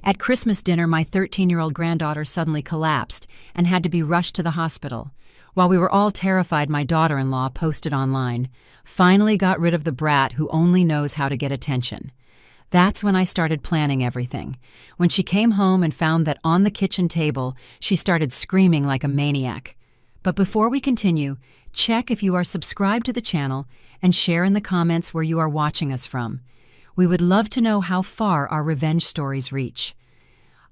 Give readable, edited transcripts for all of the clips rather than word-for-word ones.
At Christmas dinner, my 13-year-old granddaughter suddenly collapsed and had to be rushed to the hospital. While we were all terrified, my daughter-in-law posted online, "Finally got rid of the brat who only knows how to get attention." That's when I started planning everything. When she came home and found that on the kitchen table, she started screaming like a maniac. But before we continue, check if you are subscribed to the channel and share in the comments where you are watching us from. We would love to know how far our revenge stories reach.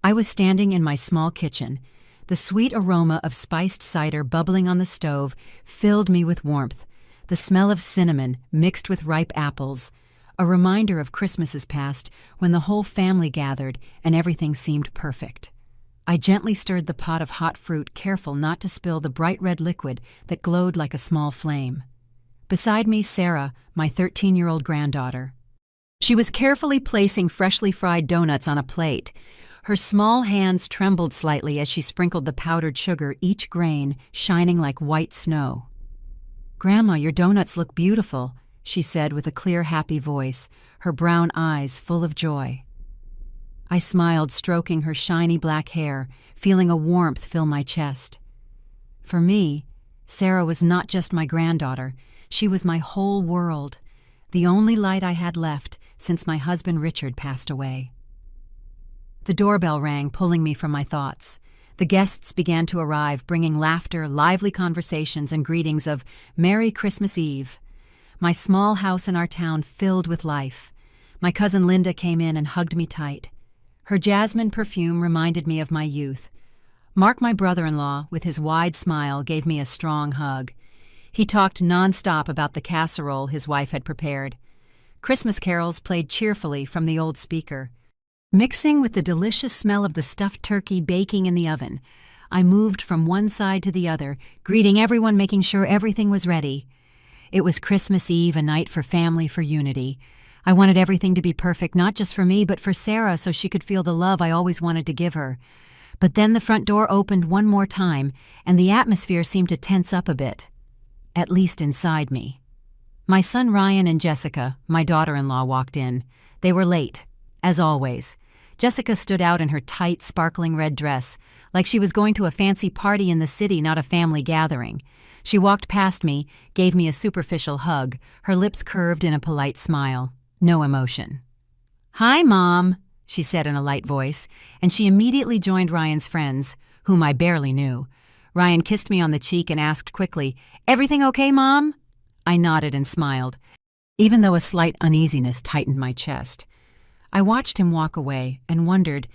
I was standing in my small kitchen. The sweet aroma of spiced cider bubbling on the stove filled me with warmth. The smell of cinnamon mixed with ripe apples, a reminder of Christmases past when the whole family gathered and everything seemed perfect. I gently stirred the pot of hot fruit, careful not to spill the bright red liquid that glowed like a small flame. Beside me, Sarah, my 13-year-old granddaughter. She was carefully placing freshly fried donuts on a plate. Her small hands trembled slightly as she sprinkled the powdered sugar, each grain shining like white snow. "Grandma, your donuts look beautiful," she said with a clear, happy voice, her brown eyes full of joy. I smiled, stroking her shiny black hair, feeling a warmth fill my chest. For me, Sarah was not just my granddaughter, she was my whole world, the only light I had left since my husband Richard passed away. The doorbell rang, pulling me from my thoughts. The guests began to arrive, bringing laughter, lively conversations, and greetings of "Merry Christmas Eve." My small house in our town filled with life. My cousin Linda came in and hugged me tight. Her jasmine perfume reminded me of my youth. Mark, my brother-in-law, with his wide smile, gave me a strong hug. He talked nonstop about the casserole his wife had prepared. Christmas carols played cheerfully from the old speaker. Mixing with the delicious smell of the stuffed turkey baking in the oven, I moved from one side to the other, greeting everyone, making sure everything was ready. It was Christmas Eve, a night for family, for unity. I wanted everything to be perfect, not just for me, but for Sarah, so she could feel the love I always wanted to give her. But then the front door opened one more time, and the atmosphere seemed to tense up a bit. At least inside me. My son Ryan and Jessica, my daughter-in-law, walked in. They were late, as always. Jessica stood out in her tight, sparkling red dress, like she was going to a fancy party in the city, not a family gathering. She walked past me, gave me a superficial hug, her lips curved in a polite smile. No emotion. "Hi, Mom," she said in a light voice, and she immediately joined Ryan's friends, whom I barely knew. Ryan kissed me on the cheek and asked quickly, "Everything okay, Mom?" I nodded and smiled, even though a slight uneasiness tightened my chest. I watched him walk away and wondered,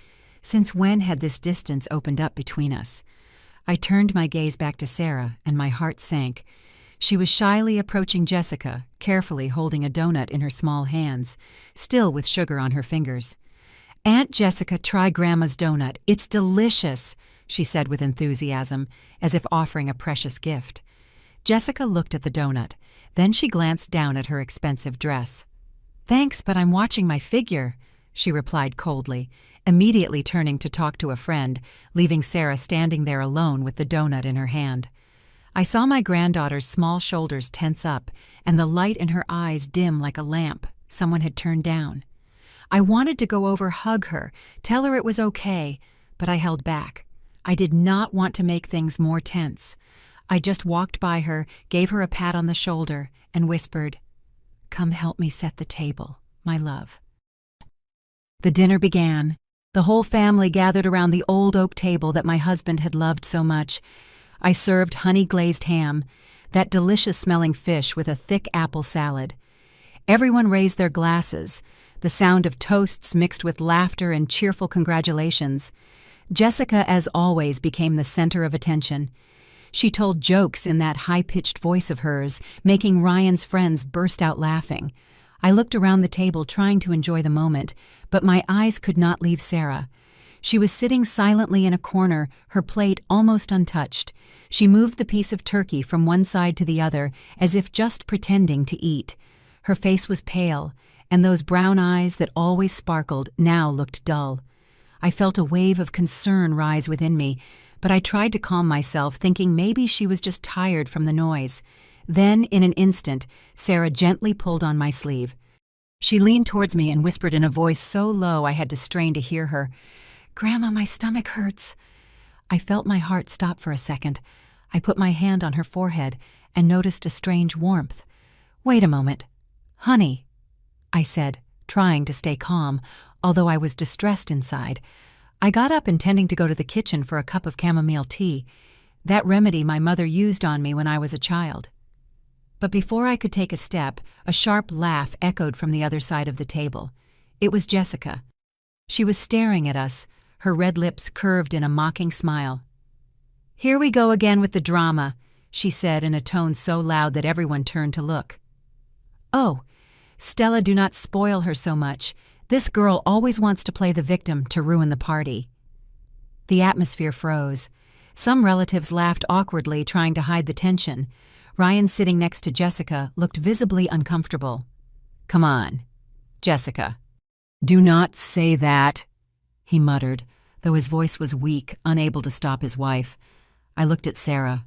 since when had this distance opened up between us? I turned my gaze back to Sarah, and my heart sank. She was shyly approaching Jessica, carefully holding a donut in her small hands, still with sugar on her fingers. "Aunt Jessica, try Grandma's donut. It's delicious," she said with enthusiasm, as if offering a precious gift. Jessica looked at the donut. Then she glanced down at her expensive dress. "Thanks, but I'm watching my figure," she replied coldly, immediately turning to talk to a friend, leaving Sarah standing there alone with the donut in her hand. I saw my granddaughter's small shoulders tense up and the light in her eyes dim like a lamp someone had turned down. I wanted to go over, hug her, tell her it was okay, but I held back. I did not want to make things more tense. I just walked by her, gave her a pat on the shoulder, and whispered, "Come help me set the table, my love." The dinner began. The whole family gathered around the old oak table that my husband had loved so much. I served honey-glazed ham, that delicious-smelling fish with a thick apple salad. Everyone raised their glasses, the sound of toasts mixed with laughter and cheerful congratulations. Jessica, as always, became the center of attention. She told jokes in that high-pitched voice of hers, making Ryan's friends burst out laughing. I looked around the table trying to enjoy the moment, but my eyes could not leave Sarah. She was sitting silently in a corner, her plate almost untouched. She moved the piece of turkey from one side to the other, as if just pretending to eat. Her face was pale, and those brown eyes that always sparkled now looked dull. I felt a wave of concern rise within me, but I tried to calm myself, thinking maybe she was just tired from the noise. Then, in an instant, Sarah gently pulled on my sleeve. She leaned towards me and whispered in a voice so low I had to strain to hear her, "Grandma, my stomach hurts." I felt my heart stop for a second. I put my hand on her forehead and noticed a strange warmth. "Wait a moment. Honey," I said, trying to stay calm, although I was distressed inside. I got up intending to go to the kitchen for a cup of chamomile tea, that remedy my mother used on me when I was a child. But before I could take a step, a sharp laugh echoed from the other side of the table. It was Jessica. She was staring at us, her red lips curved in a mocking smile. "Here we go again with the drama," she said in a tone so loud that everyone turned to look. "Oh, Stella, do not spoil her so much. This girl always wants to play the victim to ruin the party." The atmosphere froze. Some relatives laughed awkwardly, trying to hide the tension. Ryan, sitting next to Jessica, looked visibly uncomfortable. "Come on, Jessica. Do not say that," he muttered, though his voice was weak, unable to stop his wife. I looked at Sarah.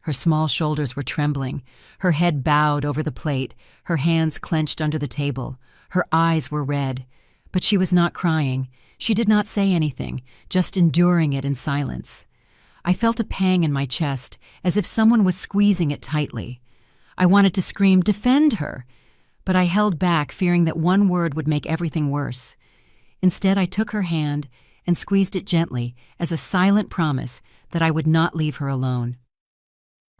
Her small shoulders were trembling, her head bowed over the plate, her hands clenched under the table. Her eyes were red, but she was not crying. She did not say anything, just enduring it in silence. I felt a pang in my chest, as if someone was squeezing it tightly. I wanted to scream, "Defend her!" but I held back, fearing that one word would make everything worse. Instead, I took her hand and squeezed it gently as a silent promise that I would not leave her alone.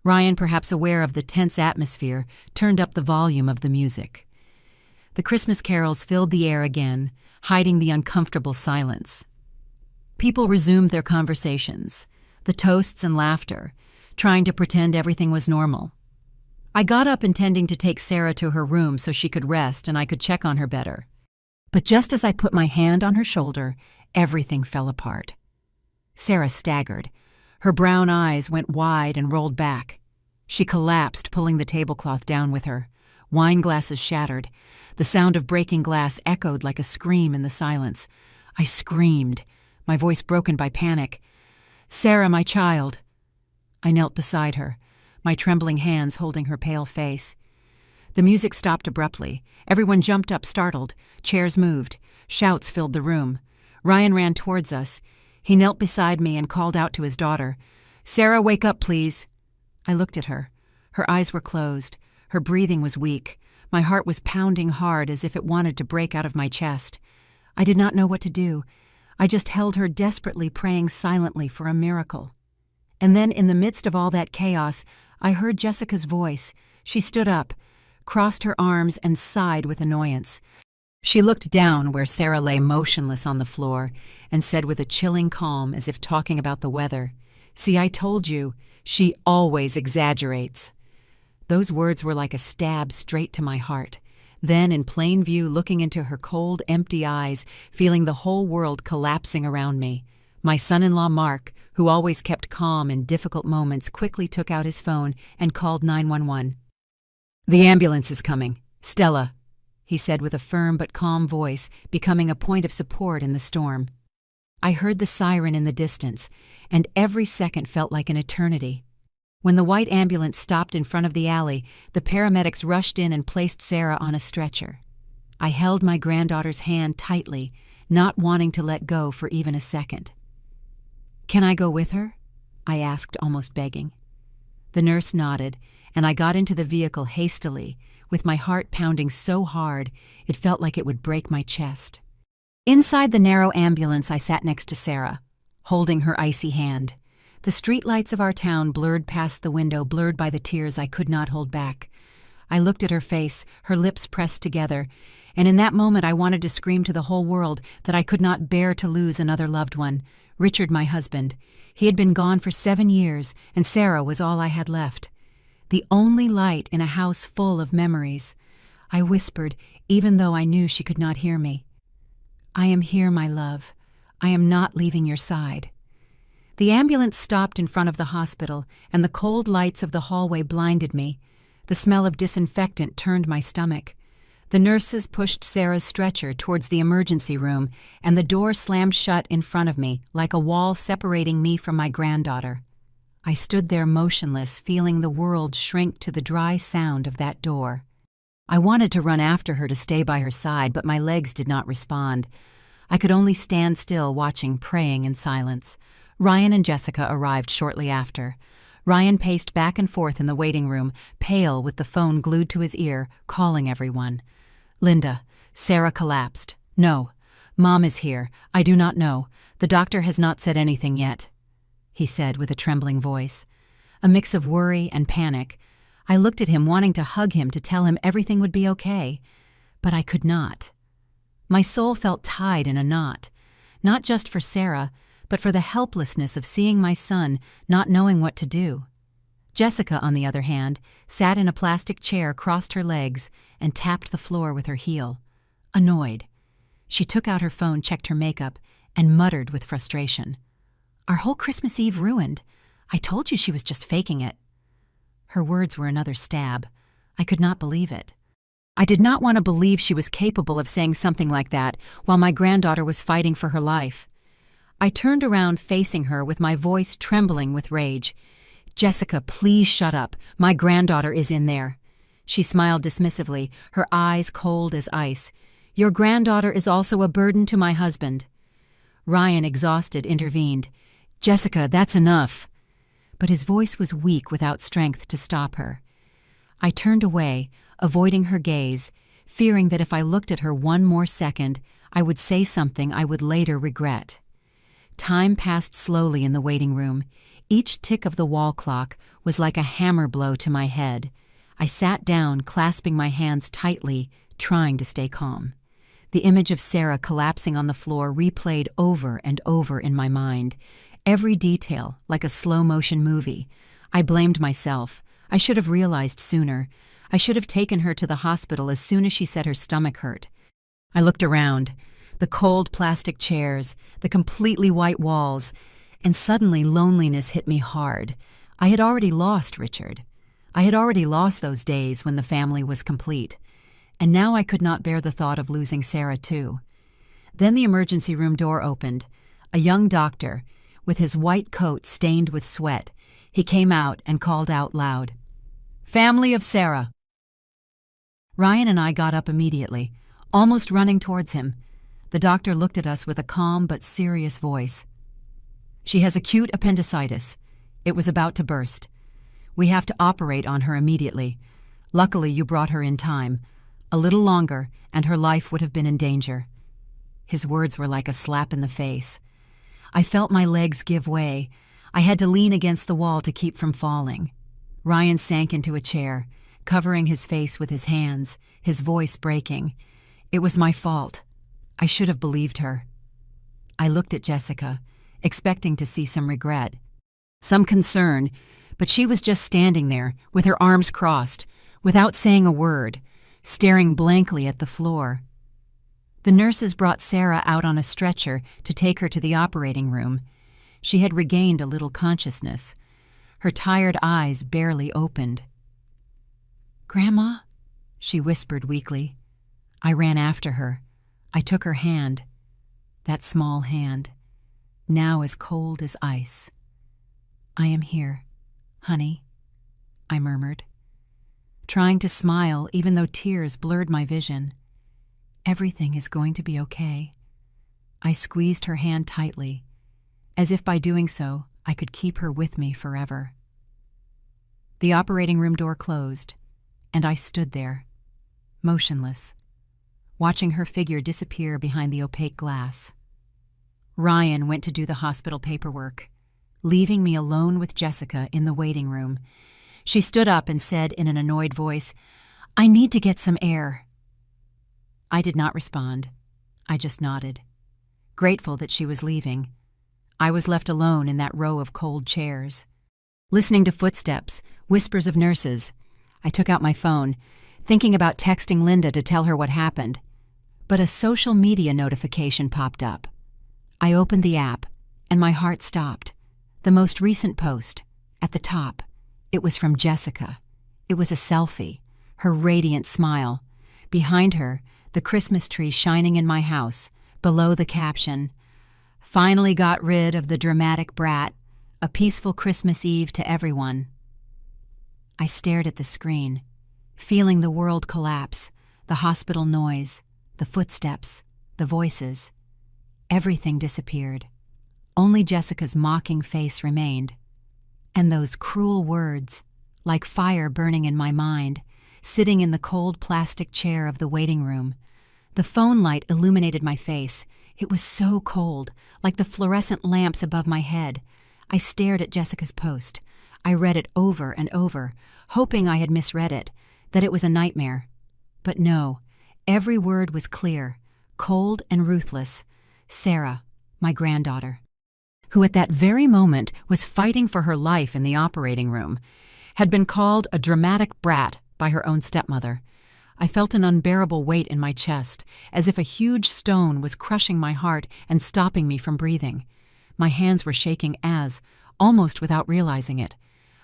Ryan, perhaps aware of the tense atmosphere, turned up the volume of the music. The Christmas carols filled the air again, hiding the uncomfortable silence. People resumed their conversations, the toasts and laughter, trying to pretend everything was normal. I got up intending to take Sarah to her room so she could rest and I could check on her better. But just as I put my hand on her shoulder, everything fell apart. Sarah staggered. Her brown eyes went wide and rolled back. She collapsed, pulling the tablecloth down with her. Wine glasses shattered. The sound of breaking glass echoed like a scream in the silence. I screamed, my voice broken by panic. "Sarah, my child." I knelt beside her, my trembling hands holding her pale face. The music stopped abruptly. Everyone jumped up, startled. Chairs moved. Shouts filled the room. Ryan ran towards us. He knelt beside me and called out to his daughter, "Sarah, wake up, please." I looked at her. Her eyes were closed. Her breathing was weak. My heart was pounding hard as if it wanted to break out of my chest. I did not know what to do. I just held her desperately, praying silently for a miracle. And then, in the midst of all that chaos, I heard Jessica's voice. She stood up, crossed her arms, and sighed with annoyance. She looked down where Sarah lay motionless on the floor and said with a chilling calm, as if talking about the weather, "See, I told you, she always exaggerates." Those words were like a stab straight to my heart. Then, in plain view, looking into her cold, empty eyes, feeling the whole world collapsing around me, my son-in-law Mark, who always kept calm in difficult moments, quickly took out his phone and called 911. "The ambulance is coming. Stella," he said with a firm but calm voice, becoming a point of support in the storm. I heard the siren in the distance, and every second felt like an eternity. When the white ambulance stopped in front of the alley, the paramedics rushed in and placed Sarah on a stretcher. I held my granddaughter's hand tightly, not wanting to let go for even a second. "Can I go with her?" I asked, almost begging. The nurse nodded, and I got into the vehicle hastily, with my heart pounding so hard it felt like it would break my chest. Inside the narrow ambulance, I sat next to Sarah, holding her icy hand. The streetlights of our town blurred past the window, blurred by the tears I could not hold back. I looked at her face, her lips pressed together, and in that moment I wanted to scream to the whole world that I could not bear to lose another loved one. Richard, my husband. He had been gone for 7 years, and Sarah was all I had left. The only light in a house full of memories. I whispered, even though I knew she could not hear me. "I am here, my love. I am not leaving your side." The ambulance stopped in front of the hospital, and the cold lights of the hallway blinded me. The smell of disinfectant turned my stomach. The nurses pushed Sarah's stretcher towards the emergency room, and the door slammed shut in front of me, like a wall separating me from my granddaughter. I stood there motionless, feeling the world shrink to the dry sound of that door. I wanted to run after her to stay by her side, but my legs did not respond. I could only stand still watching, praying in silence. Ryan and Jessica arrived shortly after. Ryan paced back and forth in the waiting room, pale with the phone glued to his ear, calling everyone. "Linda, Sarah collapsed. No. Mom is here. I do not know. The doctor has not said anything yet," he said with a trembling voice. A mix of worry and panic. I looked at him, wanting to hug him to tell him everything would be okay, but I could not. My soul felt tied in a knot, not just for Sarah, but for the helplessness of seeing my son not knowing what to do. Jessica, on the other hand, sat in a plastic chair, crossed her legs, and tapped the floor with her heel. Annoyed. She took out her phone, checked her makeup, and muttered with frustration. "Our whole Christmas Eve ruined. I told you she was just faking it." Her words were another stab. I could not believe it. I did not want to believe she was capable of saying something like that while my granddaughter was fighting for her life. I turned around facing her with my voice trembling with rage. "Jessica, please shut up. My granddaughter is in there." She smiled dismissively, her eyes cold as ice. "Your granddaughter is also a burden to my husband." Ryan, exhausted, intervened. "Jessica, that's enough." But his voice was weak, without strength to stop her. I turned away, avoiding her gaze, fearing that if I looked at her one more second, I would say something I would later regret. Time passed slowly in the waiting room. Each tick of the wall clock was like a hammer blow to my head. I sat down, clasping my hands tightly, trying to stay calm. The image of Sarah collapsing on the floor replayed over and over in my mind. Every detail, like a slow-motion movie. I blamed myself. I should have realized sooner. I should have taken her to the hospital as soon as she said her stomach hurt. I looked around. The cold plastic chairs, the completely white walls, and suddenly loneliness hit me hard. I had already lost Richard. I had already lost those days when the family was complete. And now I could not bear the thought of losing Sarah too. Then the emergency room door opened. A young doctor, with his white coat stained with sweat, he came out and called out loud, "Family of Sarah." Ryan and I got up immediately, almost running towards him. The doctor looked at us with a calm but serious voice. "She has acute appendicitis. It was about to burst. We have to operate on her immediately. Luckily, you brought her in time. A little longer, and her life would have been in danger." His words were like a slap in the face. I felt my legs give way. I had to lean against the wall to keep from falling. Ryan sank into a chair, covering his face with his hands, his voice breaking. It was my fault. I should have believed her. I looked at Jessica, expecting to see some regret, some concern, but she was just standing there, with her arms crossed, without saying a word, staring blankly at the floor. The nurses brought Sarah out on a stretcher to take her to the operating room. She had regained a little consciousness. Her tired eyes barely opened. "Grandma?" she whispered weakly. I ran after her. I took her hand, that small hand, now as cold as ice. "I am here, honey," I murmured, trying to smile even though tears blurred my vision. "Everything is going to be okay." I squeezed her hand tightly, as if by doing so I could keep her with me forever. The operating room door closed, and I stood there, motionless, watching her figure disappear behind the opaque glass. Ryan went to do the hospital paperwork, leaving me alone with Jessica in the waiting room. She stood up and said in an annoyed voice, "I need to get some air." I did not respond. I just nodded, grateful that she was leaving. I was left alone in that row of cold chairs. Listening to footsteps, whispers of nurses, I took out my phone, thinking about texting Linda to tell her what happened. But a social media notification popped up. I opened the app, and my heart stopped. The most recent post, at the top. It was from Jessica. It was a selfie, her radiant smile. Behind her, the Christmas tree shining in my house. Below the caption, "Finally got rid of the dramatic brat. A peaceful Christmas Eve to everyone." I stared at the screen, feeling the world collapse, the hospital noise, the footsteps, the voices. Everything disappeared. Only Jessica's mocking face remained. And those cruel words, like fire burning in my mind, sitting in the cold plastic chair of the waiting room. The phone light illuminated my face. It was so cold, like the fluorescent lamps above my head. I stared at Jessica's post. I read it over and over, hoping I had misread it, that it was a nightmare. But no, every word was clear, cold and ruthless. Sarah, my granddaughter, who at that very moment was fighting for her life in the operating room, had been called a dramatic brat by her own stepmother. I felt an unbearable weight in my chest, as if a huge stone was crushing my heart and stopping me from breathing. My hands were shaking as, almost without realizing it,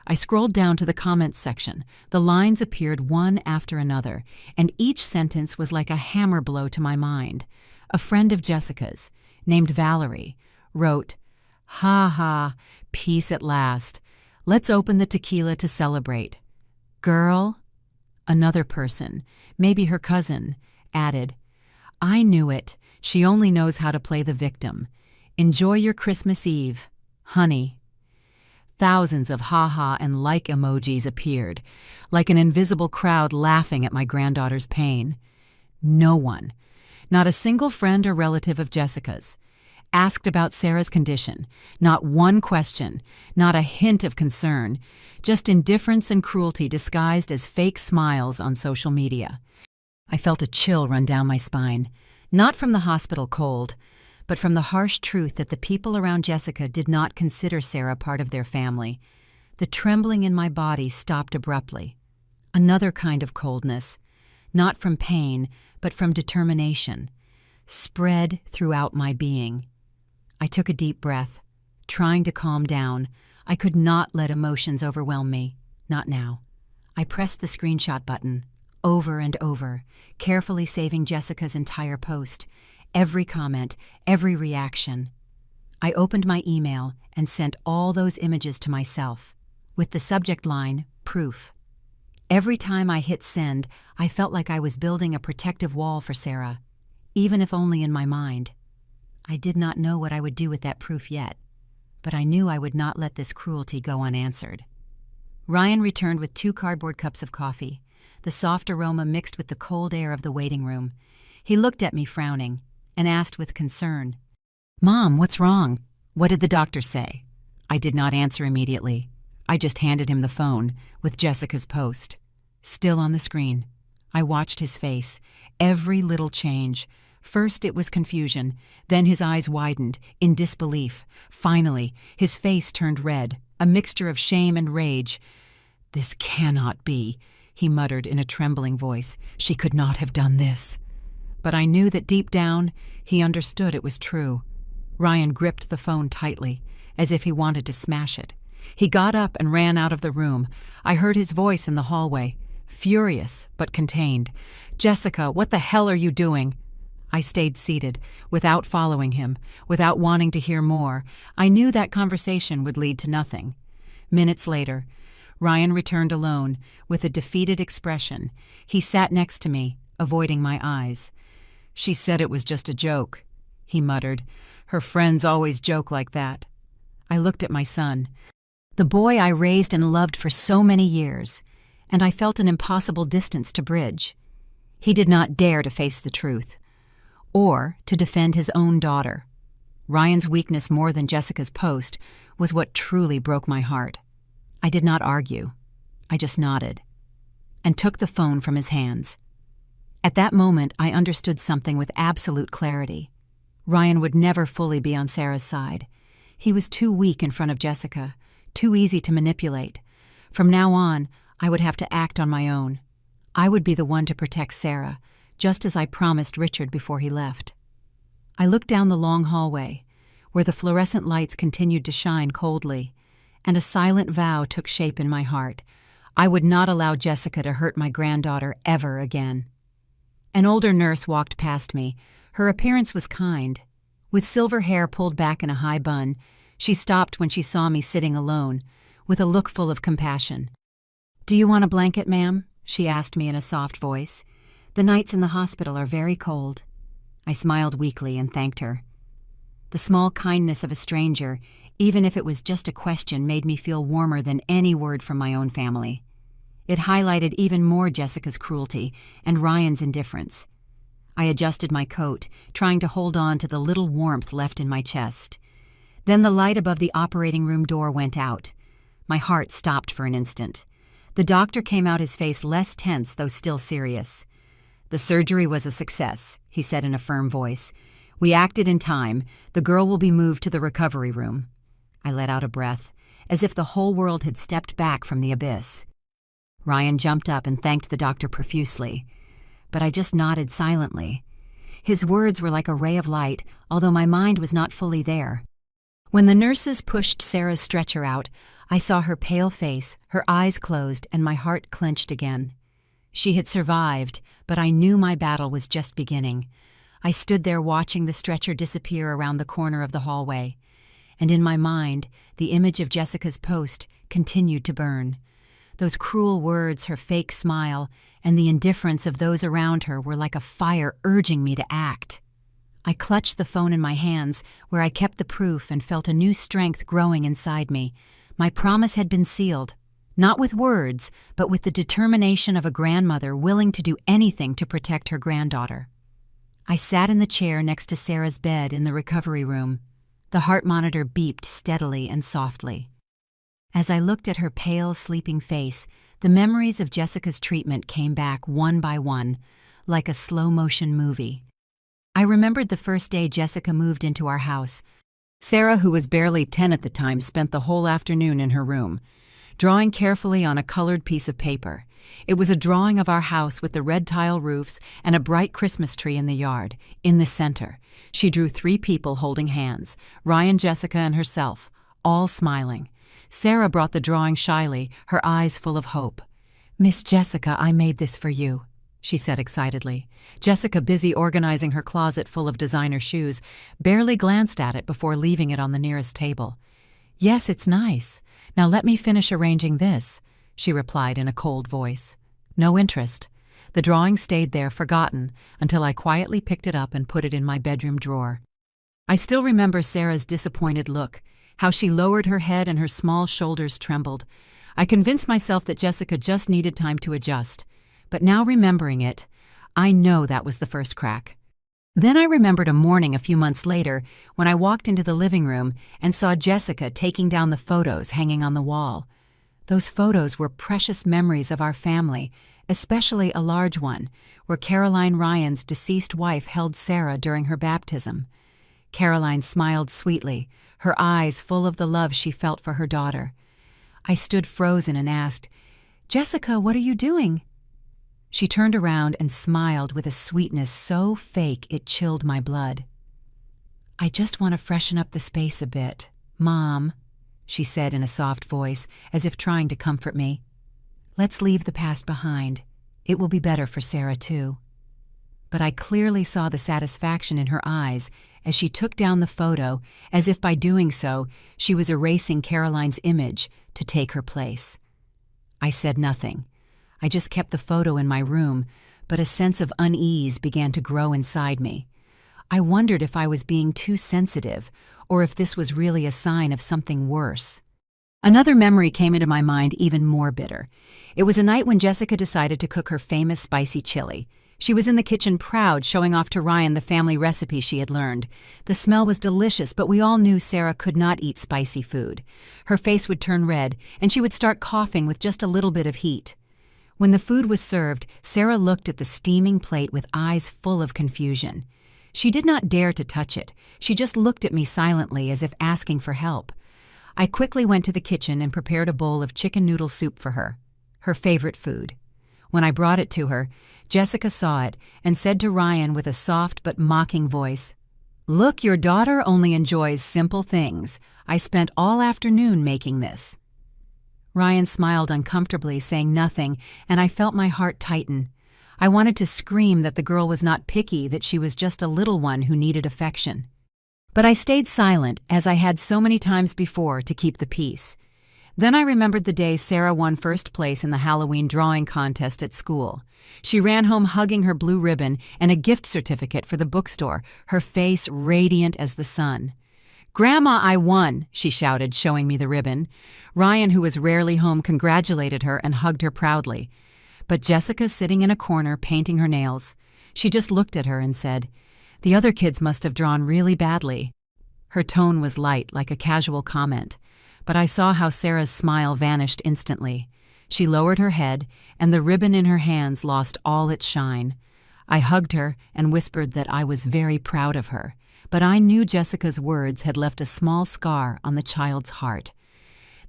I scrolled down to the comments section. The lines appeared one after another, and each sentence was like a hammer blow to my mind. A friend of Jessica's, named Valerie, wrote, "Ha ha, peace at last. Let's open the tequila to celebrate. Girl." Another person, maybe her cousin, added, "I knew it. She only knows how to play the victim. Enjoy your Christmas Eve, honey." Thousands of ha-ha and like emojis appeared, like an invisible crowd laughing at my granddaughter's pain. No one, not a single friend or relative of Jessica's, asked about Sarah's condition. Not one question, not a hint of concern, just indifference and cruelty disguised as fake smiles on social media. I felt a chill run down my spine, not from the hospital cold, but from the harsh truth that the people around Jessica did not consider Sarah part of their family. The trembling in my body stopped abruptly. Another kind of coldness, not from pain, but from determination, spread throughout my being. I took a deep breath, trying to calm down. I could not let emotions overwhelm me, not now. I pressed the screenshot button, over and over, carefully saving Jessica's entire post, every comment, every reaction. I opened my email and sent all those images to myself, with the subject line, proof. Every time I hit send, I felt like I was building a protective wall for Sarah, even if only in my mind. I did not know what I would do with that proof yet, but I knew I would not let this cruelty go unanswered. Ryan returned with 2 cardboard cups of coffee, the soft aroma mixed with the cold air of the waiting room. He looked at me frowning and asked with concern, "Mom, what's wrong? What did the doctor say?" I did not answer immediately. I just handed him the phone with Jessica's post. Still on the screen. I watched his face, every little change. First it was confusion, then his eyes widened, in disbelief. Finally, his face turned red, a mixture of shame and rage. "This cannot be," he muttered in a trembling voice. "She could not have done this." But I knew that deep down, he understood it was true. Ryan gripped the phone tightly, as if he wanted to smash it. He got up and ran out of the room. I heard his voice in the hallway, furious but contained. "Jessica, what the hell are you doing?" I stayed seated, without following him, without wanting to hear more. I knew that conversation would lead to nothing. Minutes later, Ryan returned alone, with a defeated expression. He sat next to me, avoiding my eyes. "She said it was just a joke," he muttered. "Her friends always joke like that." I looked at my son, the boy I raised and loved for so many years, and I felt an impossible distance to bridge. He did not dare to face the truth, or to defend his own daughter. Ryan's weakness more than Jessica's post was what truly broke my heart. I did not argue. I just nodded, and took the phone from his hands. At that moment, I understood something with absolute clarity. Ryan would never fully be on Sarah's side. He was too weak in front of Jessica, too easy to manipulate. From now on, I would have to act on my own. I would be the one to protect Sarah, just as I promised Richard before he left. I looked down the long hallway, where the fluorescent lights continued to shine coldly, and a silent vow took shape in my heart. I would not allow Jessica to hurt my granddaughter ever again. An older nurse walked past me. Her appearance was kind. With silver hair pulled back in a high bun, she stopped when she saw me sitting alone, with a look full of compassion. "Do you want a blanket, ma'am?" she asked me in a soft voice. "The nights in the hospital are very cold." I smiled weakly and thanked her. The small kindness of a stranger, even if it was just a question, made me feel warmer than any word from my own family. It highlighted even more Jessica's cruelty and Ryan's indifference. I adjusted my coat, trying to hold on to the little warmth left in my chest. Then the light above the operating room door went out. My heart stopped for an instant. The doctor came out, his face less tense, though still serious. "The surgery was a success," he said in a firm voice. "We acted in time. The girl will be moved to the recovery room." I let out a breath, as if the whole world had stepped back from the abyss. Ryan jumped up and thanked the doctor profusely, but I just nodded silently. His words were like a ray of light, although my mind was not fully there. When the nurses pushed Sarah's stretcher out, I saw her pale face, her eyes closed, and my heart clenched again. She had survived, but I knew my battle was just beginning. I stood there watching the stretcher disappear around the corner of the hallway, and in my mind, the image of Jessica's post continued to burn. Those cruel words, her fake smile, and the indifference of those around her were like a fire urging me to act. I clutched the phone in my hands, where I kept the proof, and felt a new strength growing inside me. My promise had been sealed, not with words, but with the determination of a grandmother willing to do anything to protect her granddaughter. I sat in the chair next to Sarah's bed in the recovery room. The heart monitor beeped steadily and softly. As I looked at her pale, sleeping face, the memories of Jessica's treatment came back one by one, like a slow-motion movie. I remembered the first day Jessica moved into our house. Sarah, who was barely 10 at the time, spent the whole afternoon in her room, drawing carefully on a colored piece of paper. It was a drawing of our house with the red tile roofs and a bright Christmas tree in the yard. In the center, she drew 3 people holding hands, Ryan, Jessica, and herself, all smiling. Sarah brought the drawing shyly, her eyes full of hope. "Miss Jessica, I made this for you," she said excitedly. Jessica, busy organizing her closet full of designer shoes, barely glanced at it before leaving it on the nearest table. "Yes, it's nice. Now let me finish arranging this," she replied in a cold voice. No interest. The drawing stayed there forgotten until I quietly picked it up and put it in my bedroom drawer. I still remember Sarah's disappointed look, how she lowered her head and her small shoulders trembled. I convinced myself that Jessica just needed time to adjust. But now remembering it, I know that was the first crack. Then I remembered a morning a few months later when I walked into the living room and saw Jessica taking down the photos hanging on the wall. Those photos were precious memories of our family, especially a large one, where Caroline, Ryan's deceased wife, held Sarah during her baptism. Caroline smiled sweetly, her eyes full of the love she felt for her daughter. I stood frozen and asked, "Jessica, what are you doing?" She turned around and smiled with a sweetness so fake it chilled my blood. "I just want to freshen up the space a bit, Mom," she said in a soft voice, as if trying to comfort me. "Let's leave the past behind. It will be better for Sarah, too." But I clearly saw the satisfaction in her eyes as she took down the photo, as if by doing so, she was erasing Caroline's image to take her place. I said nothing. I just kept the photo in my room, but a sense of unease began to grow inside me. I wondered if I was being too sensitive, or if this was really a sign of something worse. Another memory came into my mind, even more bitter. It was a night when Jessica decided to cook her famous spicy chili. She was in the kitchen proud, showing off to Ryan the family recipe she had learned. The smell was delicious, but we all knew Sarah could not eat spicy food. Her face would turn red, and she would start coughing with just a little bit of heat. When the food was served, Sarah looked at the steaming plate with eyes full of confusion. She did not dare to touch it. She just looked at me silently, as if asking for help. I quickly went to the kitchen and prepared a bowl of chicken noodle soup for her, her favorite food. When I brought it to her, Jessica saw it and said to Ryan with a soft but mocking voice, "Look, your daughter only enjoys simple things. I spent all afternoon making this." Ryan smiled uncomfortably, saying nothing, and I felt my heart tighten. I wanted to scream that the girl was not picky, that she was just a little one who needed affection. But I stayed silent, as I had so many times before, to keep the peace. Then I remembered the day Sarah won first place in the Halloween drawing contest at school. She ran home hugging her blue ribbon and a gift certificate for the bookstore, her face radiant as the sun. "Grandma, I won," she shouted, showing me the ribbon. Ryan, who was rarely home, congratulated her and hugged her proudly. But Jessica, sitting in a corner painting her nails, she just looked at her and said, "The other kids must have drawn really badly." Her tone was light, like a casual comment, but I saw how Sarah's smile vanished instantly. She lowered her head, and the ribbon in her hands lost all its shine. I hugged her and whispered that I was very proud of her, but I knew Jessica's words had left a small scar on the child's heart.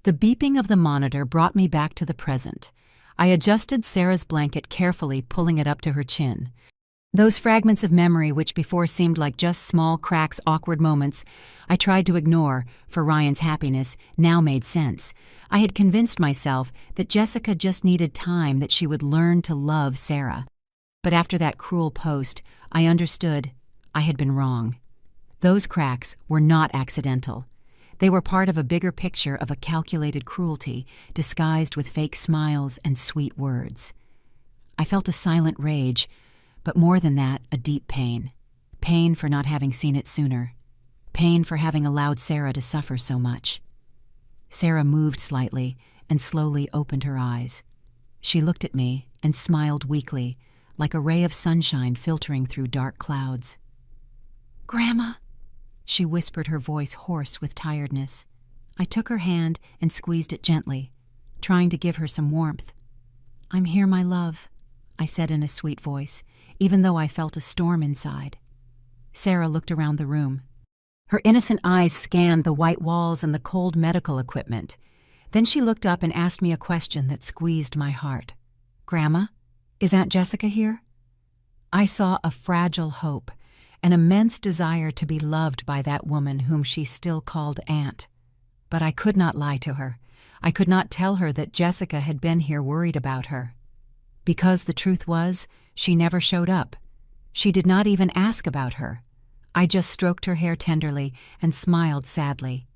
The beeping of the monitor brought me back to the present. I adjusted Sarah's blanket carefully, pulling it up to her chin. Those fragments of memory which before seemed like just small cracks, awkward moments I tried to ignore for Ryan's happiness now made sense. I had convinced myself that Jessica just needed time, that she would learn to love Sarah. But after that cruel post, I understood I had been wrong. Those cracks were not accidental. They were part of a bigger picture of a calculated cruelty disguised with fake smiles and sweet words. I felt a silent rage, but more than that, a deep pain. Pain for not having seen it sooner. Pain for having allowed Sarah to suffer so much. Sarah moved slightly and slowly opened her eyes. She looked at me and smiled weakly, like a ray of sunshine filtering through dark clouds. "Grandma," she whispered, her voice hoarse with tiredness. I took her hand and squeezed it gently, trying to give her some warmth. "I'm here, my love," I said in a sweet voice, even though I felt a storm inside. Sarah looked around the room. Her innocent eyes scanned the white walls and the cold medical equipment. Then she looked up and asked me a question that squeezed my heart. "Grandma, is Aunt Jessica here?" I saw a fragile hope, an immense desire to be loved by that woman whom she still called Aunt. But I could not lie to her. I could not tell her that Jessica had been here worried about her. Because the truth was, she never showed up. She did not even ask about her. I just stroked her hair tenderly and smiled sadly.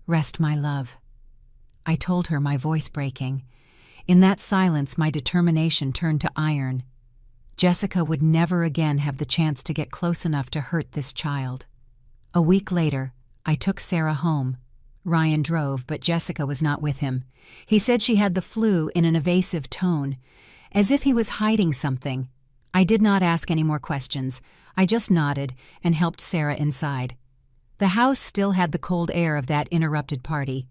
"Rest, my love," I told her, my voice breaking. In that silence, my determination turned to iron. Jessica would never again have the chance to get close enough to hurt this child. A week later, I took Sarah home. Ryan drove, but Jessica was not with him. He said she had the flu in an evasive tone, as if he was hiding something. I did not ask any more questions. I just nodded and helped Sarah inside. The house still had the cold air of that interrupted party.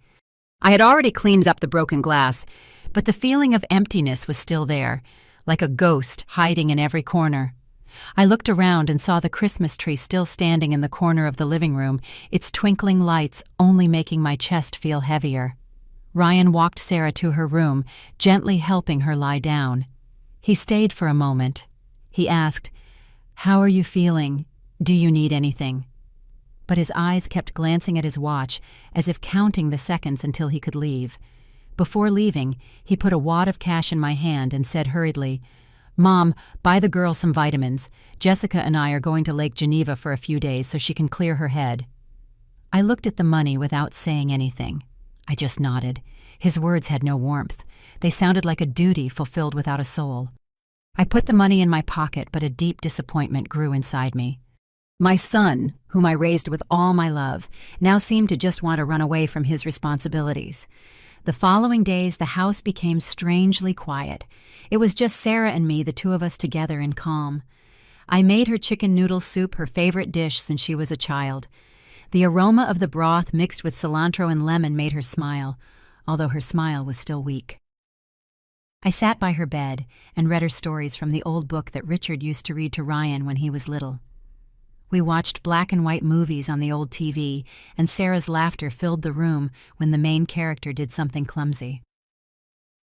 I had already cleaned up the broken glass, but the feeling of emptiness was still there, like a ghost hiding in every corner. I looked around and saw the Christmas tree still standing in the corner of the living room, its twinkling lights only making my chest feel heavier. Ryan walked Sarah to her room, gently helping her lie down. He stayed for a moment. He asked, "How are you feeling? Do you need anything?" But his eyes kept glancing at his watch, as if counting the seconds until he could leave. Before leaving, he put a wad of cash in my hand and said hurriedly, "Mom, buy the girl some vitamins. Jessica and I are going to Lake Geneva for a few days so she can clear her head." I looked at the money without saying anything. I just nodded. His words had no warmth. They sounded like a duty fulfilled without a soul. I put the money in my pocket, but a deep disappointment grew inside me. My son, whom I raised with all my love, now seemed to just want to run away from his responsibilities. The following days, the house became strangely quiet. It was just Sarah and me, the two of us together in calm. I made her chicken noodle soup, her favorite dish since she was a child. The aroma of the broth mixed with cilantro and lemon made her smile, although her smile was still weak. I sat by her bed and read her stories from the old book that Richard used to read to Ryan when he was little. We watched black and white movies on the old TV, and Sarah's laughter filled the room when the main character did something clumsy.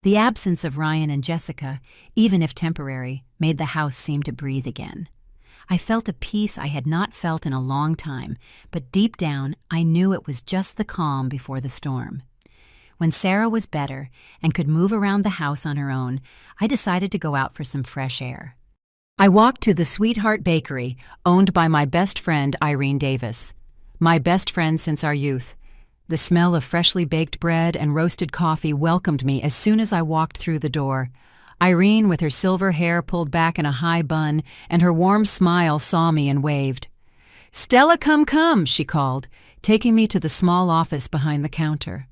The absence of Ryan and Jessica, even if temporary, made the house seem to breathe again. I felt a peace I had not felt in a long time, but deep down I knew it was just the calm before the storm. When Sarah was better and could move around the house on her own, I decided to go out for some fresh air. I walked to the Sweetheart Bakery, owned by my best friend Irene Davis. My best friend since our youth. The smell of freshly baked bread and roasted coffee welcomed me as soon as I walked through the door. Irene, with her silver hair pulled back in a high bun and her warm smile, saw me and waved. "Stella, come," she called, taking me to the small office behind the counter.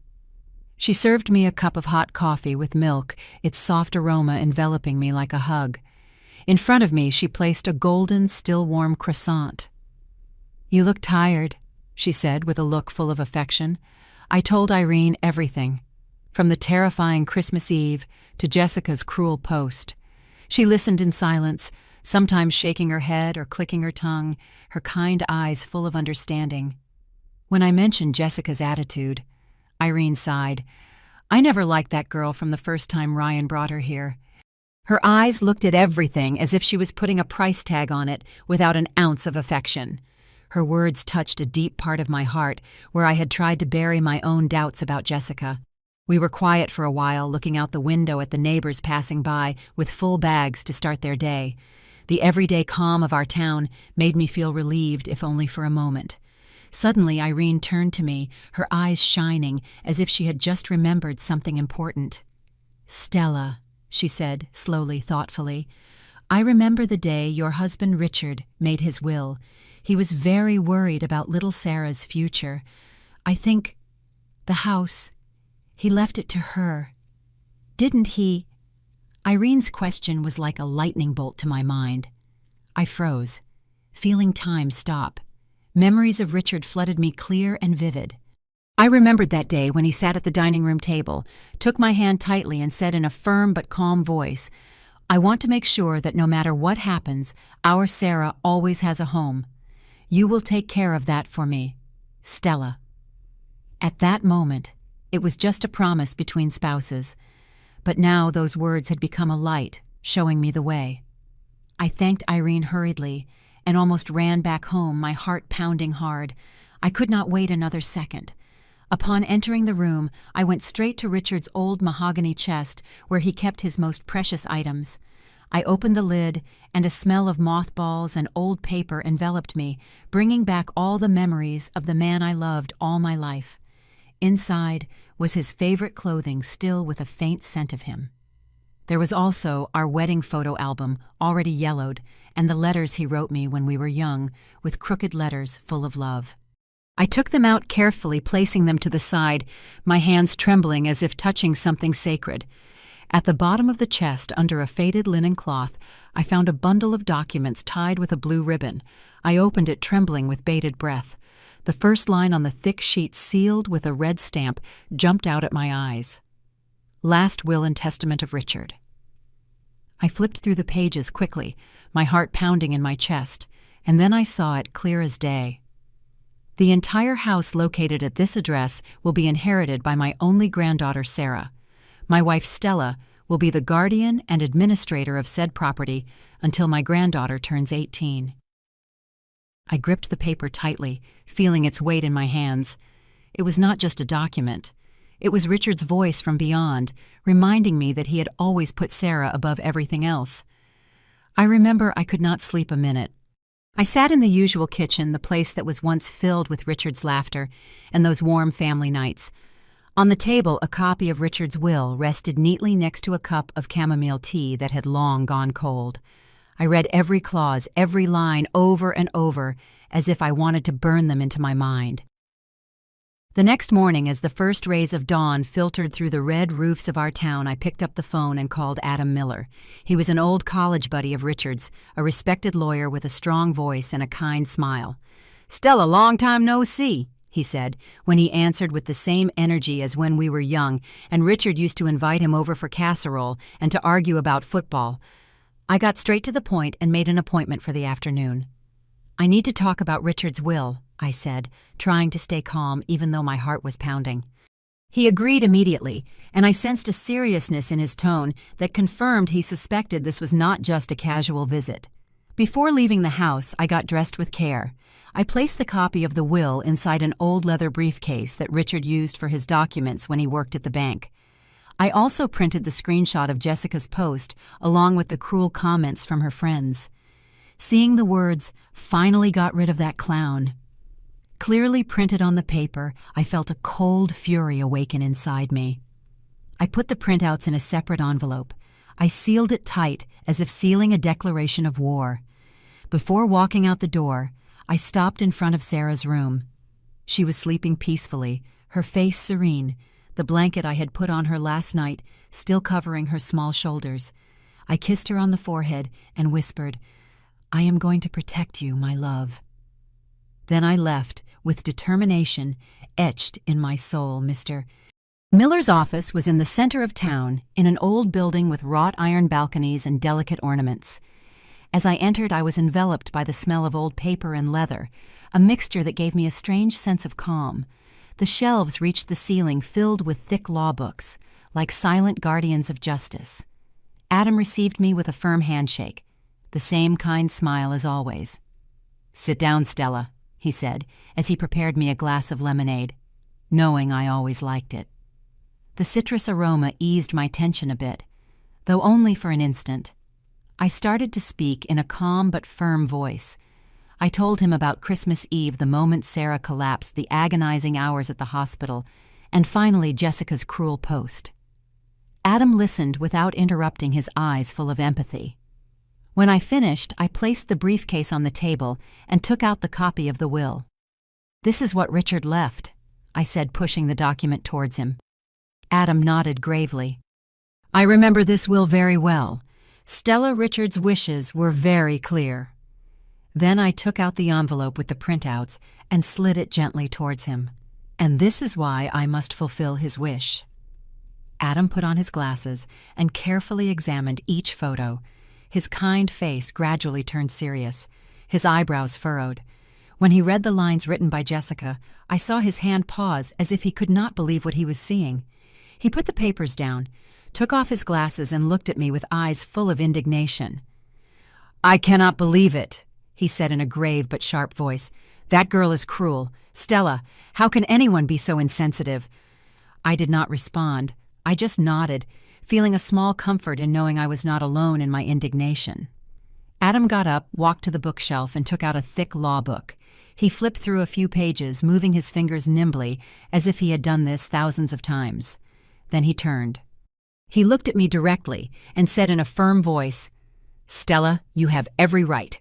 She served me a cup of hot coffee with milk, its soft aroma enveloping me like a hug. In front of me, she placed a golden, still-warm croissant. "You look tired," she said with a look full of affection. I told Irene everything, from the terrifying Christmas Eve to Jessica's cruel post. She listened in silence, sometimes shaking her head or clicking her tongue, her kind eyes full of understanding. When I mentioned Jessica's attitude, Irene sighed. "I never liked that girl from the first time Ryan brought her here." Her eyes looked at everything as if she was putting a price tag on it without an ounce of affection. Her words touched a deep part of my heart where I had tried to bury my own doubts about Jessica. We were quiet for a while, looking out the window at the neighbors passing by with full bags to start their day. The everyday calm of our town made me feel relieved, if only for a moment. Suddenly, Irene turned to me, her eyes shining as if she had just remembered something important. "Stella," she said, slowly, thoughtfully, "I remember the day your husband Richard made his will. He was very worried about little Sarah's future. I think the house, he left it to her. Didn't he?" Irene's question was like a lightning bolt to my mind. I froze, feeling time stop. Memories of Richard flooded me clear and vivid. I remembered that day when he sat at the dining room table, took my hand tightly and said in a firm but calm voice, "I want to make sure that no matter what happens, our Sarah always has a home. You will take care of that for me, Stella." At that moment, it was just a promise between spouses, but now those words had become a light, showing me the way. I thanked Irene hurriedly and almost ran back home, my heart pounding hard. I could not wait another second. Upon entering the room, I went straight to Richard's old mahogany chest where he kept his most precious items. I opened the lid, and a smell of mothballs and old paper enveloped me, bringing back all the memories of the man I loved all my life. Inside was his favorite clothing, still with a faint scent of him. There was also our wedding photo album, already yellowed, and the letters he wrote me when we were young, with crooked letters full of love. I took them out carefully, placing them to the side, my hands trembling as if touching something sacred. At the bottom of the chest, under a faded linen cloth, I found a bundle of documents tied with a blue ribbon. I opened it, trembling with bated breath. The first line on the thick sheet, sealed with a red stamp, jumped out at my eyes. "Last Will and Testament of Richard." I flipped through the pages quickly, my heart pounding in my chest, and then I saw it clear as day. "The entire house located at this address will be inherited by my only granddaughter, Sarah. My wife, Stella, will be the guardian and administrator of said property until my granddaughter turns 18. I gripped the paper tightly, feeling its weight in my hands. It was not just a document. It was Richard's voice from beyond, reminding me that he had always put Sarah above everything else. I remember I could not sleep a minute. I sat in the usual kitchen, the place that was once filled with Richard's laughter and those warm family nights. On the table, a copy of Richard's will rested neatly next to a cup of chamomile tea that had long gone cold. I read every clause, every line over and over, as if I wanted to burn them into my mind. The next morning, as the first rays of dawn filtered through the red roofs of our town, I picked up the phone and called Adam Miller. He was an old college buddy of Richard's, a respected lawyer with a strong voice and a kind smile. "Stella, long time no see," he said, when he answered with the same energy as when we were young, and Richard used to invite him over for casserole and to argue about football. I got straight to the point and made an appointment for the afternoon. "I need to talk about Richard's will," I said, trying to stay calm even though my heart was pounding. He agreed immediately, and I sensed a seriousness in his tone that confirmed he suspected this was not just a casual visit. Before leaving the house, I got dressed with care. I placed the copy of the will inside an old leather briefcase that Richard used for his documents when he worked at the bank. I also printed the screenshot of Jessica's post along with the cruel comments from her friends. Seeing the words, "Finally got rid of that clown," Clearly printed on the paper, I felt a cold fury awaken inside me. I put the printouts in a separate envelope. I sealed it tight, as if sealing a declaration of war. Before walking out the door, I stopped in front of Sarah's room. She was sleeping peacefully, her face serene, the blanket I had put on her last night still covering her small shoulders. I kissed her on the forehead and whispered, "I am going to protect you, my love." Then I left, with determination etched in my soul. Mr. Miller's office was in the center of town, in an old building with wrought iron balconies and delicate ornaments. As I entered, I was enveloped by the smell of old paper and leather, a mixture that gave me a strange sense of calm. The shelves reached the ceiling, filled with thick law books, like silent guardians of justice. Adam received me with a firm handshake, the same kind smile as always. "Sit down, Stella," he said, as he prepared me a glass of lemonade, knowing I always liked it. The citrus aroma eased my tension a bit, though only for an instant. I started to speak in a calm but firm voice. I told him about Christmas Eve, the moment Sarah collapsed, the agonizing hours at the hospital, and finally Jessica's cruel post. Adam listened without interrupting, his eyes full of empathy. When I finished, I placed the briefcase on the table and took out the copy of the will. "This is what Richard left," I said, pushing the document towards him. Adam nodded gravely. "I remember this will very well. Stella Richard's wishes were very clear." Then I took out the envelope with the printouts and slid it gently towards him. "And this is why I must fulfill his wish." Adam put on his glasses and carefully examined each photo. His kind face gradually turned serious, his eyebrows furrowed. When he read the lines written by Jessica, I saw his hand pause as if he could not believe what he was seeing. He put the papers down, took off his glasses, and looked at me with eyes full of indignation. "I cannot believe it," he said in a grave but sharp voice. "That girl is cruel. Stella, how can anyone be so insensitive?" I did not respond. I just nodded, feeling a small comfort in knowing I was not alone in my indignation. Adam got up, walked to the bookshelf, and took out a thick law book. He flipped through a few pages, moving his fingers nimbly, as if he had done this thousands of times. Then he turned. He looked at me directly and said in a firm voice, "Stella, you have every right.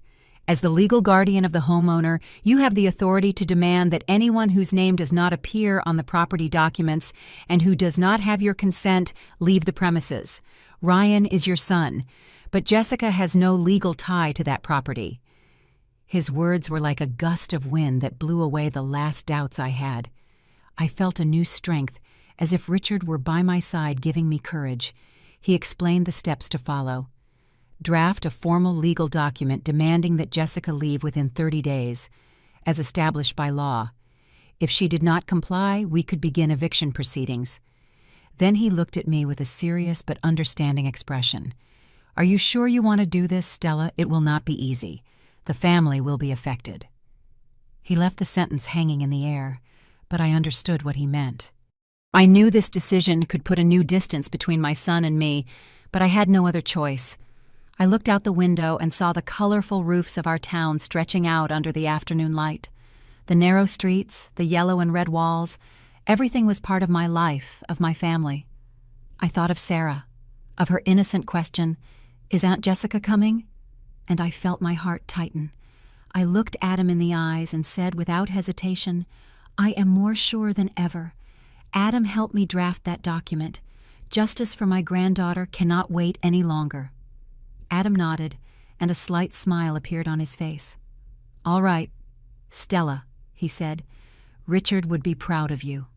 As the legal guardian of the homeowner, you have the authority to demand that anyone whose name does not appear on the property documents and who does not have your consent leave the premises. Ryan is your son, but Jessica has no legal tie to that property." His words were like a gust of wind that blew away the last doubts I had. I felt a new strength, as if Richard were by my side giving me courage. He explained the steps to follow. Draft a formal legal document demanding that Jessica leave within 30 days, as established by law. If she did not comply, we could begin eviction proceedings. Then he looked at me with a serious but understanding expression. "Are you sure you want to do this, Stella? It will not be easy. The family will be affected." He left the sentence hanging in the air, but I understood what he meant. I knew this decision could put a new distance between my son and me, but I had no other choice. I looked out the window and saw the colorful roofs of our town stretching out under the afternoon light. The narrow streets, the yellow and red walls, everything was part of my life, of my family. I thought of Sarah, of her innocent question, "Is Aunt Jessica coming?" And I felt my heart tighten. I looked Adam in the eyes and said without hesitation, "I am more sure than ever. Adam helped me draft that document. Justice for my granddaughter cannot wait any longer." Adam nodded, and a slight smile appeared on his face. "All right, Stella," he said. "Richard would be proud of you."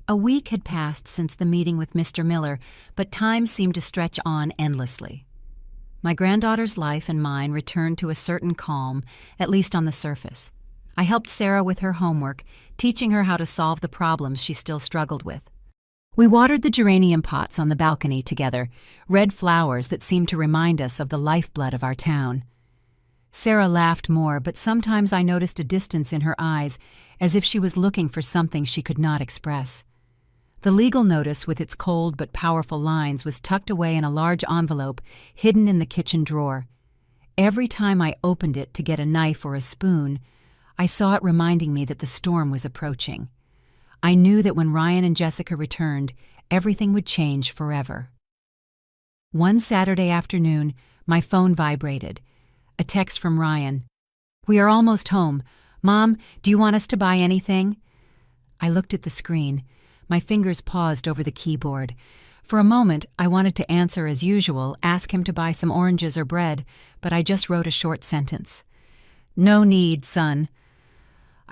A week had passed since the meeting with Mr. Miller, but time seemed to stretch on endlessly. My granddaughter's life and mine returned to a certain calm, at least on the surface. I helped Sarah with her homework, teaching her how to solve the problems she still struggled with. We watered the geranium pots on the balcony together, red flowers that seemed to remind us of the lifeblood of our town. Sarah laughed more, but sometimes I noticed a distance in her eyes, as if she was looking for something she could not express. The legal notice with its cold but powerful lines was tucked away in a large envelope hidden in the kitchen drawer. Every time I opened it to get a knife or a spoon, I saw it reminding me that the storm was approaching. I knew that when Ryan and Jessica returned, everything would change forever. One Saturday afternoon, my phone vibrated. A text from Ryan. "We are almost home. Mom, do you want us to buy anything?" I looked at the screen. My fingers paused over the keyboard. For a moment, I wanted to answer as usual, ask him to buy some oranges or bread, but I just wrote a short sentence. "No need, son."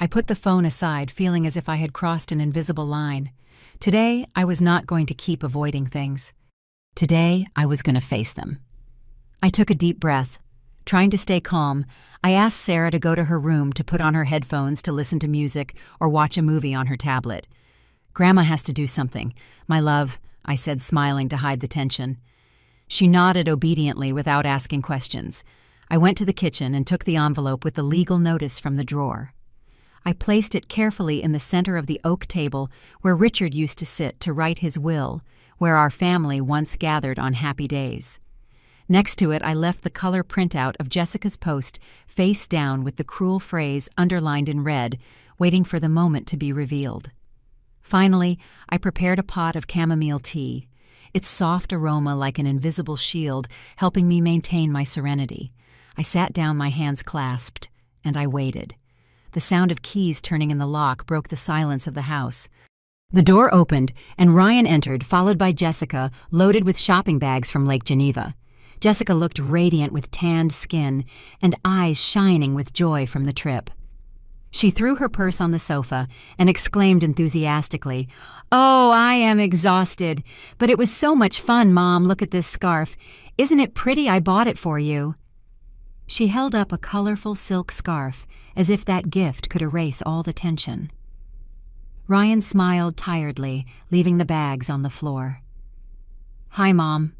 I put the phone aside, feeling as if I had crossed an invisible line. Today, I was not going to keep avoiding things. Today, I was going to face them. I took a deep breath. Trying to stay calm, I asked Sarah to go to her room to put on her headphones to listen to music or watch a movie on her tablet. "Grandma has to do something, my love," I said, smiling to hide the tension. She nodded obediently without asking questions. I went to the kitchen and took the envelope with the legal notice from the drawer. I placed it carefully in the center of the oak table where Richard used to sit to write his will, where our family once gathered on happy days. Next to it, I left the color printout of Jessica's post face down with the cruel phrase underlined in red, waiting for the moment to be revealed. Finally, I prepared a pot of chamomile tea, its soft aroma like an invisible shield helping me maintain my serenity. I sat down, my hands clasped, and I waited. The sound of keys turning in the lock broke the silence of the house. The door opened, and Ryan entered, followed by Jessica, loaded with shopping bags from Lake Geneva. Jessica looked radiant with tanned skin and eyes shining with joy from the trip. She threw her purse on the sofa and exclaimed enthusiastically, "Oh, I am exhausted. But it was so much fun, Mom. Look at this scarf. Isn't it pretty? I bought it for you." She held up a colorful silk scarf, as if that gift could erase all the tension. Ryan smiled tiredly, leaving the bags on the floor. "Hi, Mom."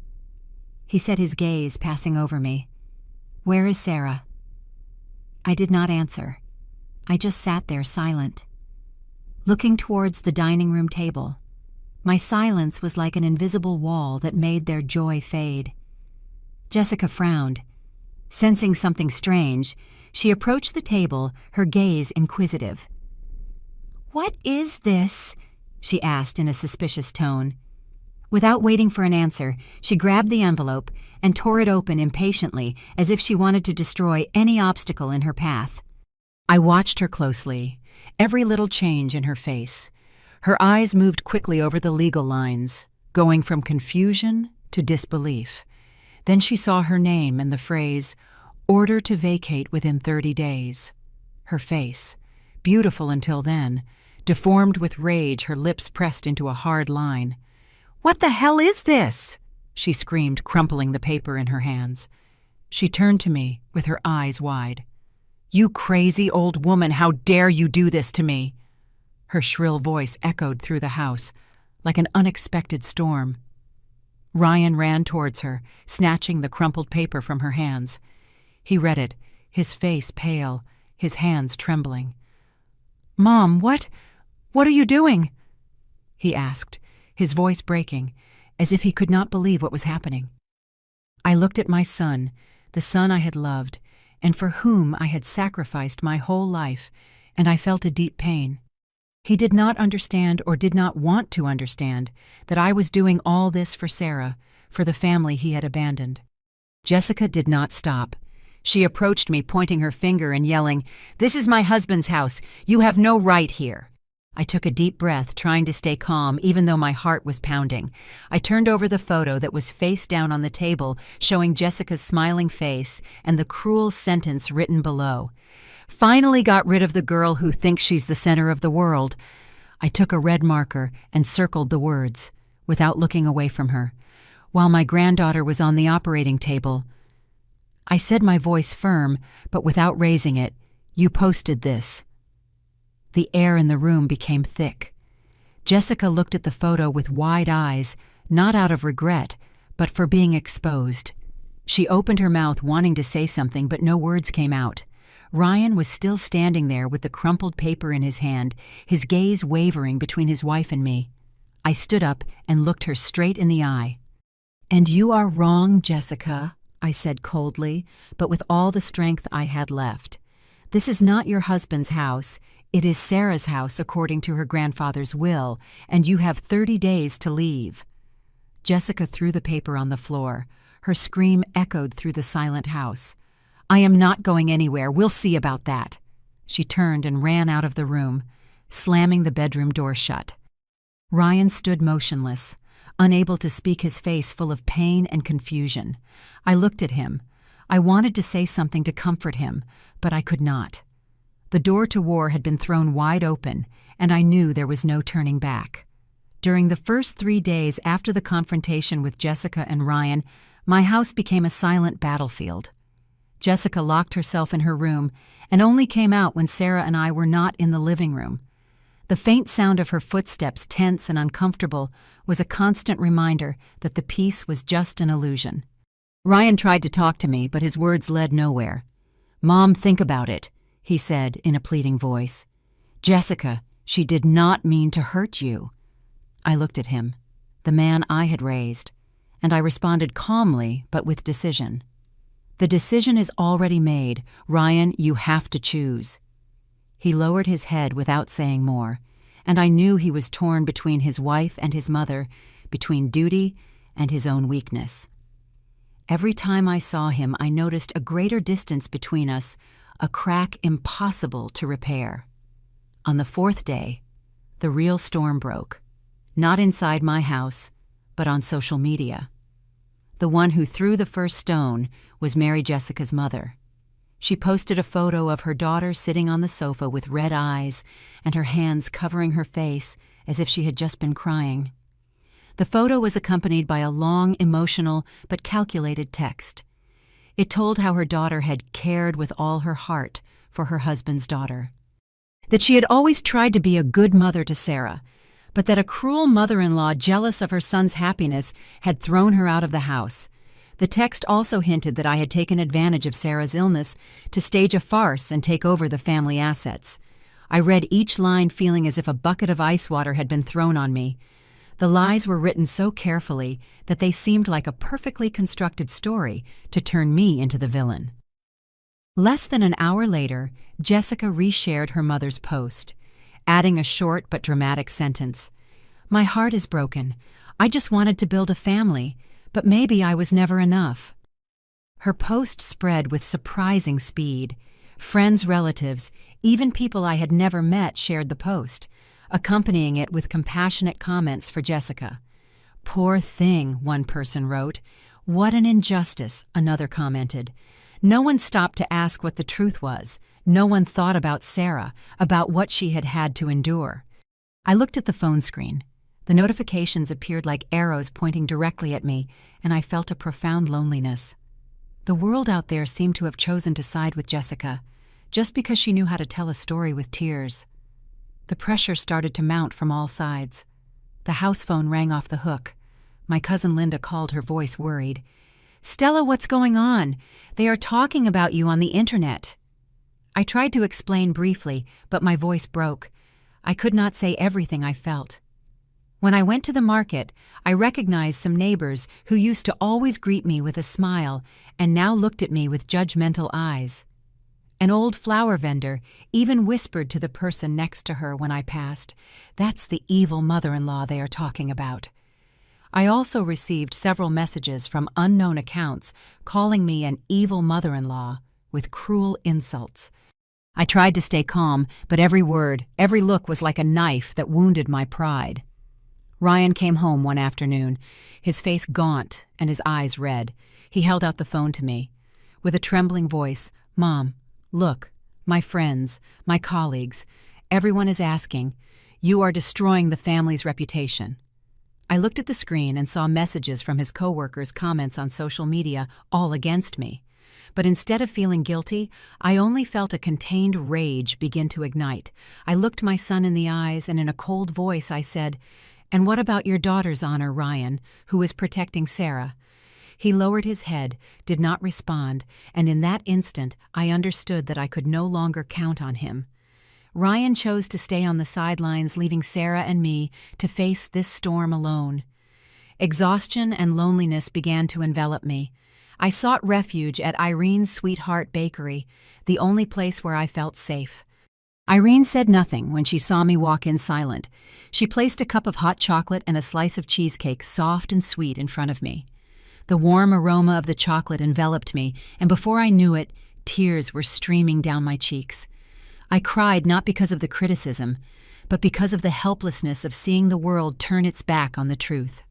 He said, his gaze passing over me. "Where is Sarah?" I did not answer. I just sat there silent, looking towards the dining room table. My silence was like an invisible wall that made their joy fade. Jessica frowned. Sensing something strange, she approached the table, her gaze inquisitive. "What is this?" she asked in a suspicious tone. Without waiting for an answer, she grabbed the envelope and tore it open impatiently, as if she wanted to destroy any obstacle in her path. I watched her closely, every little change in her face. Her eyes moved quickly over the legal lines, going from confusion to disbelief. Then she saw her name and the phrase, "Order to vacate within 30 days." Her face, beautiful until then, deformed with rage, her lips pressed into a hard line. "What the hell is this?" she screamed, crumpling the paper in her hands. She turned to me with her eyes wide. "You crazy old woman, how dare you do this to me?" Her shrill voice echoed through the house like an unexpected storm. Ryan ran towards her, snatching the crumpled paper from her hands. He read it, his face pale, his hands trembling. "Mom, what are you doing?" he asked, his voice breaking, as if he could not believe what was happening. I looked at my son, the son I had loved, and for whom I had sacrificed my whole life, and I felt a deep pain. He did not understand or did not want to understand that I was doing all this for Sarah, for the family he had abandoned. Jessica did not stop. She approached me, pointing her finger and yelling, "This is my husband's house. You have no right here." I took a deep breath, trying to stay calm, even though my heart was pounding. I turned over the photo that was face down on the table, showing Jessica's smiling face and the cruel sentence written below. "Finally got rid of the girl who thinks she's the center of the world." I took a red marker and circled the words, without looking away from her. While my granddaughter was on the operating table, I said, my voice firm, but without raising it, "You posted this." The air in the room became thick. Jessica looked at the photo with wide eyes, not out of regret, but for being exposed. She opened her mouth wanting to say something, but no words came out. Ryan was still standing there with the crumpled paper in his hand, his gaze wavering between his wife and me. I stood up and looked her straight in the eye. "And you are wrong, Jessica," I said coldly, but with all the strength I had left. "This is not your husband's house. It is Sarah's house according to her grandfather's will, and you have 30 days to leave." Jessica threw the paper on the floor. Her scream echoed through the silent house. "I am not going anywhere. We'll see about that." She turned and ran out of the room, slamming the bedroom door shut. Ryan stood motionless, unable to speak, his face full of pain and confusion. I looked at him. I wanted to say something to comfort him, but I could not. The door to war had been thrown wide open, and I knew there was no turning back. During the first 3 days after the confrontation with Jessica and Ryan, my house became a silent battlefield. Jessica locked herself in her room and only came out when Sarah and I were not in the living room. The faint sound of her footsteps, tense and uncomfortable, was a constant reminder that the peace was just an illusion. Ryan tried to talk to me, but his words led nowhere. "Mom, think about it," he said in a pleading voice. "Jessica, she did not mean to hurt you." I looked at him, the man I had raised, and I responded calmly but with decision. "The decision is already made. Ryan, you have to choose." He lowered his head without saying more, and I knew he was torn between his wife and his mother, between duty and his own weakness. Every time I saw him, I noticed a greater distance between us, a crack impossible to repair. On the 4th day, the real storm broke. Not inside my house, but on social media. The one who threw the first stone was Mary Jessica's mother. She posted a photo of her daughter sitting on the sofa with red eyes and her hands covering her face as if she had just been crying. The photo was accompanied by a long, emotional, but calculated text. It told how her daughter had cared with all her heart for her husband's daughter. That she had always tried to be a good mother to Sarah, but that a cruel mother-in-law jealous of her son's happiness had thrown her out of the house. The text also hinted that I had taken advantage of Sarah's illness to stage a farce and take over the family assets. I read each line feeling as if a bucket of ice water had been thrown on me. The lies were written so carefully that they seemed like a perfectly constructed story to turn me into the villain. Less than an hour later, Jessica reshared her mother's post, adding a short but dramatic sentence. "My heart is broken. I just wanted to build a family, but maybe I was never enough." Her post spread with surprising speed. Friends, relatives, even people I had never met shared the post, accompanying it with compassionate comments for Jessica. "Poor thing," one person wrote. "What an injustice," another commented. No one stopped to ask what the truth was. No one thought about Sarah, about what she had had to endure. I looked at the phone screen. The notifications appeared like arrows pointing directly at me, and I felt a profound loneliness. The world out there seemed to have chosen to side with Jessica, just because she knew how to tell a story with tears. The pressure started to mount from all sides. The house phone rang off the hook. My cousin Linda called, her voice worried. "Stella, what's going on? They are talking about you on the internet." I tried to explain briefly, but my voice broke. I could not say everything I felt. When I went to the market, I recognized some neighbors who used to always greet me with a smile and now looked at me with judgmental eyes. An old flower vendor even whispered to the person next to her when I passed, "That's the evil mother-in-law they are talking about." I also received several messages from unknown accounts calling me an evil mother-in-law with cruel insults. I tried to stay calm, but every word, every look was like a knife that wounded my pride. Ryan came home one afternoon, his face gaunt and his eyes red. He held out the phone to me. With a trembling voice, "Mom, look, my friends, my colleagues, everyone is asking, you are destroying the family's reputation." I looked at the screen and saw messages from his coworkers' comments on social media, all against me. But instead of feeling guilty, I only felt a contained rage begin to ignite. I looked my son in the eyes, and in a cold voice I said, "And what about your daughter's honor, Ryan, who is protecting Sarah?" He lowered his head, did not respond, and in that instant I understood that I could no longer count on him. Ryan chose to stay on the sidelines, leaving Sarah and me to face this storm alone. Exhaustion and loneliness began to envelop me. I sought refuge at Irene's Sweetheart Bakery, the only place where I felt safe. Irene said nothing when she saw me walk in silent. She placed a cup of hot chocolate and a slice of cheesecake, soft and sweet, in front of me. The warm aroma of the chocolate enveloped me, and before I knew it, tears were streaming down my cheeks. I cried not because of the criticism, but because of the helplessness of seeing the world turn its back on the truth.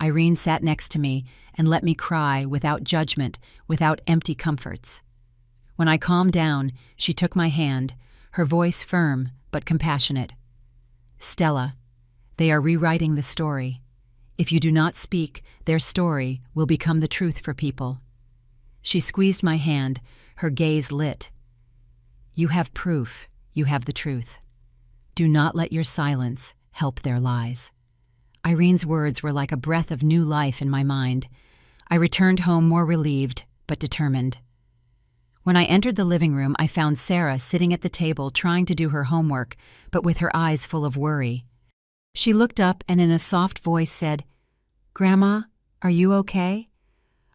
Irene sat next to me and let me cry without judgment, without empty comforts. When I calmed down, she took my hand, her voice firm but compassionate. "Stella, they are rewriting the story. If you do not speak, their story will become the truth for people." She squeezed my hand, her gaze lit. "You have proof, you have the truth. Do not let your silence help their lies." Irene's words were like a breath of new life in my mind. I returned home more relieved, but determined. When I entered the living room, I found Sarah sitting at the table trying to do her homework, but with her eyes full of worry. She looked up and in a soft voice said, "Grandma, are you okay?"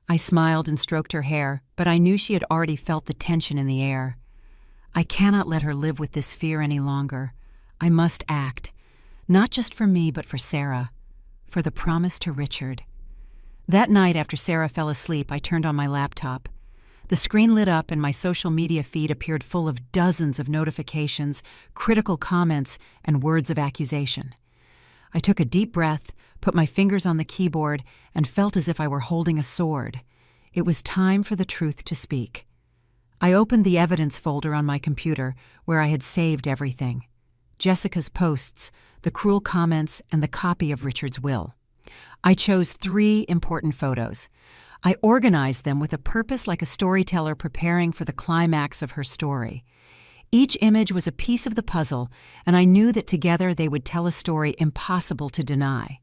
I smiled and stroked her hair, but I knew she had already felt the tension in the air. I cannot let her live with this fear any longer. I must act, not just for me, but for Sarah, for the promise to Richard. That night after Sarah fell asleep, I turned on my laptop. The screen lit up and my social media feed appeared full of dozens of notifications, critical comments, and words of accusation. I took a deep breath, put my fingers on the keyboard, and felt as if I were holding a sword. It was time for the truth to speak. I opened the evidence folder on my computer, where I had saved everything: Jessica's posts, the cruel comments, and the copy of Richard's will. I chose 3 important photos. I organized them with a purpose, like a storyteller preparing for the climax of her story. Each image was a piece of the puzzle, and I knew that together they would tell a story impossible to deny.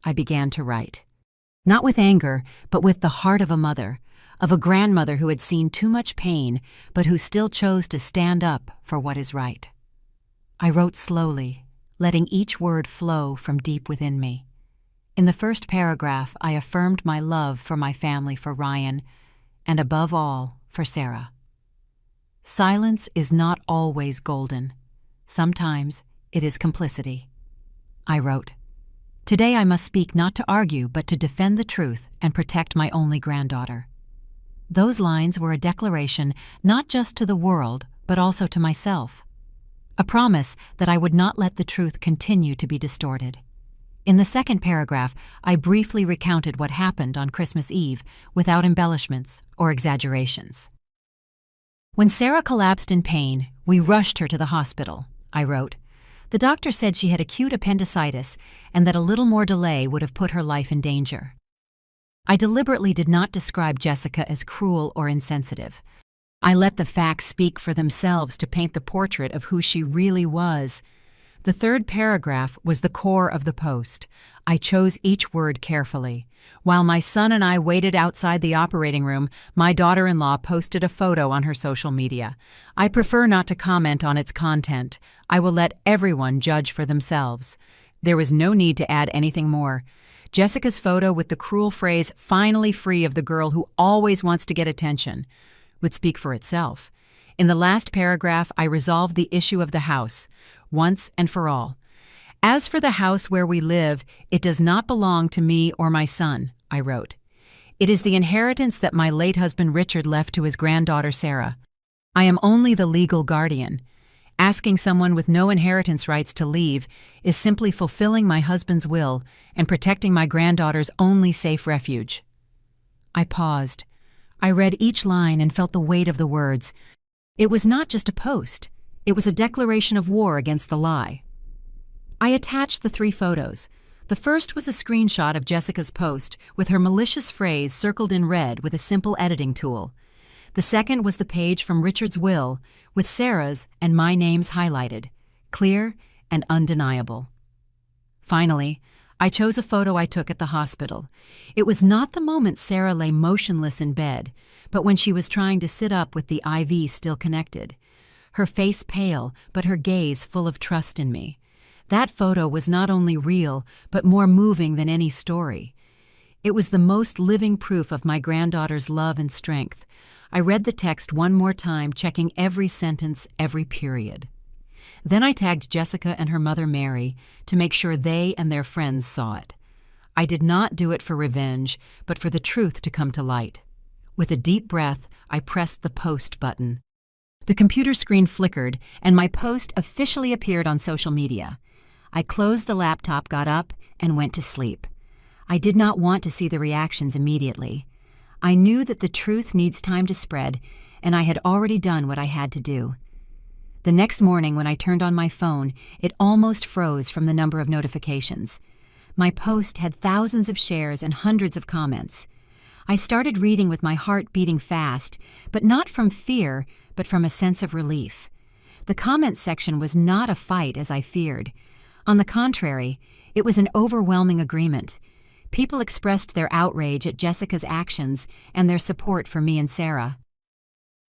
I began to write. Not with anger, but with the heart of a mother, of a grandmother who had seen too much pain, but who still chose to stand up for what is right. I wrote slowly, letting each word flow from deep within me. In the first paragraph, I affirmed my love for my family, for Ryan, and above all, for Sarah. Silence is not always golden. Sometimes it is complicity. I wrote, "Today I must speak not to argue, but to defend the truth and protect my only granddaughter." Those lines were a declaration not just to the world, but also to myself. A promise that I would not let the truth continue to be distorted. In the second paragraph, I briefly recounted what happened on Christmas Eve without embellishments or exaggerations. "When Sarah collapsed in pain, we rushed her to the hospital," I wrote. "The doctor said she had acute appendicitis and that a little more delay would have put her life in danger." I deliberately did not describe Jessica as cruel or insensitive. I let the facts speak for themselves to paint the portrait of who she really was. The third paragraph was the core of the post. I chose each word carefully. While my son and I waited outside the operating room, my daughter-in-law posted a photo on her social media. I prefer not to comment on its content. I will let everyone judge for themselves. There was no need to add anything more. Jessica's photo with the cruel phrase, "finally free of the girl who always wants to get attention," would speak for itself. In the last paragraph, I resolved the issue of the house, once and for all. "As for the house where we live, it does not belong to me or my son," I wrote. "It is the inheritance that my late husband Richard left to his granddaughter Sarah. I am only the legal guardian. Asking someone with no inheritance rights to leave is simply fulfilling my husband's will and protecting my granddaughter's only safe refuge." I paused. I read each line and felt the weight of the words. It was not just a post. It was a declaration of war against the lie. I attached the 3 photos. The first was a screenshot of Jessica's post with her malicious phrase circled in red with a simple editing tool. The second was the page from Richard's will with Sarah's and my names highlighted, clear and undeniable. Finally, I chose a photo I took at the hospital. It was not the moment Sarah lay motionless in bed, but when she was trying to sit up with the IV still connected. Her face pale, but her gaze full of trust in me. That photo was not only real, but more moving than any story. It was the most living proof of my granddaughter's love and strength. I read the text one more time, checking every sentence, every period. Then I tagged Jessica and her mother Mary to make sure they and their friends saw it. I did not do it for revenge, but for the truth to come to light. With a deep breath, I pressed the post button. The computer screen flickered, and my post officially appeared on social media. I closed the laptop, got up, and went to sleep. I did not want to see the reactions immediately. I knew that the truth needs time to spread, and I had already done what I had to do. The next morning, when I turned on my phone, it almost froze from the number of notifications. My post had thousands of shares and hundreds of comments. I started reading with my heart beating fast, but not from fear, but from a sense of relief. The comment section was not a fight as I feared. On the contrary, it was an overwhelming agreement. People expressed their outrage at Jessica's actions and their support for me and Sarah.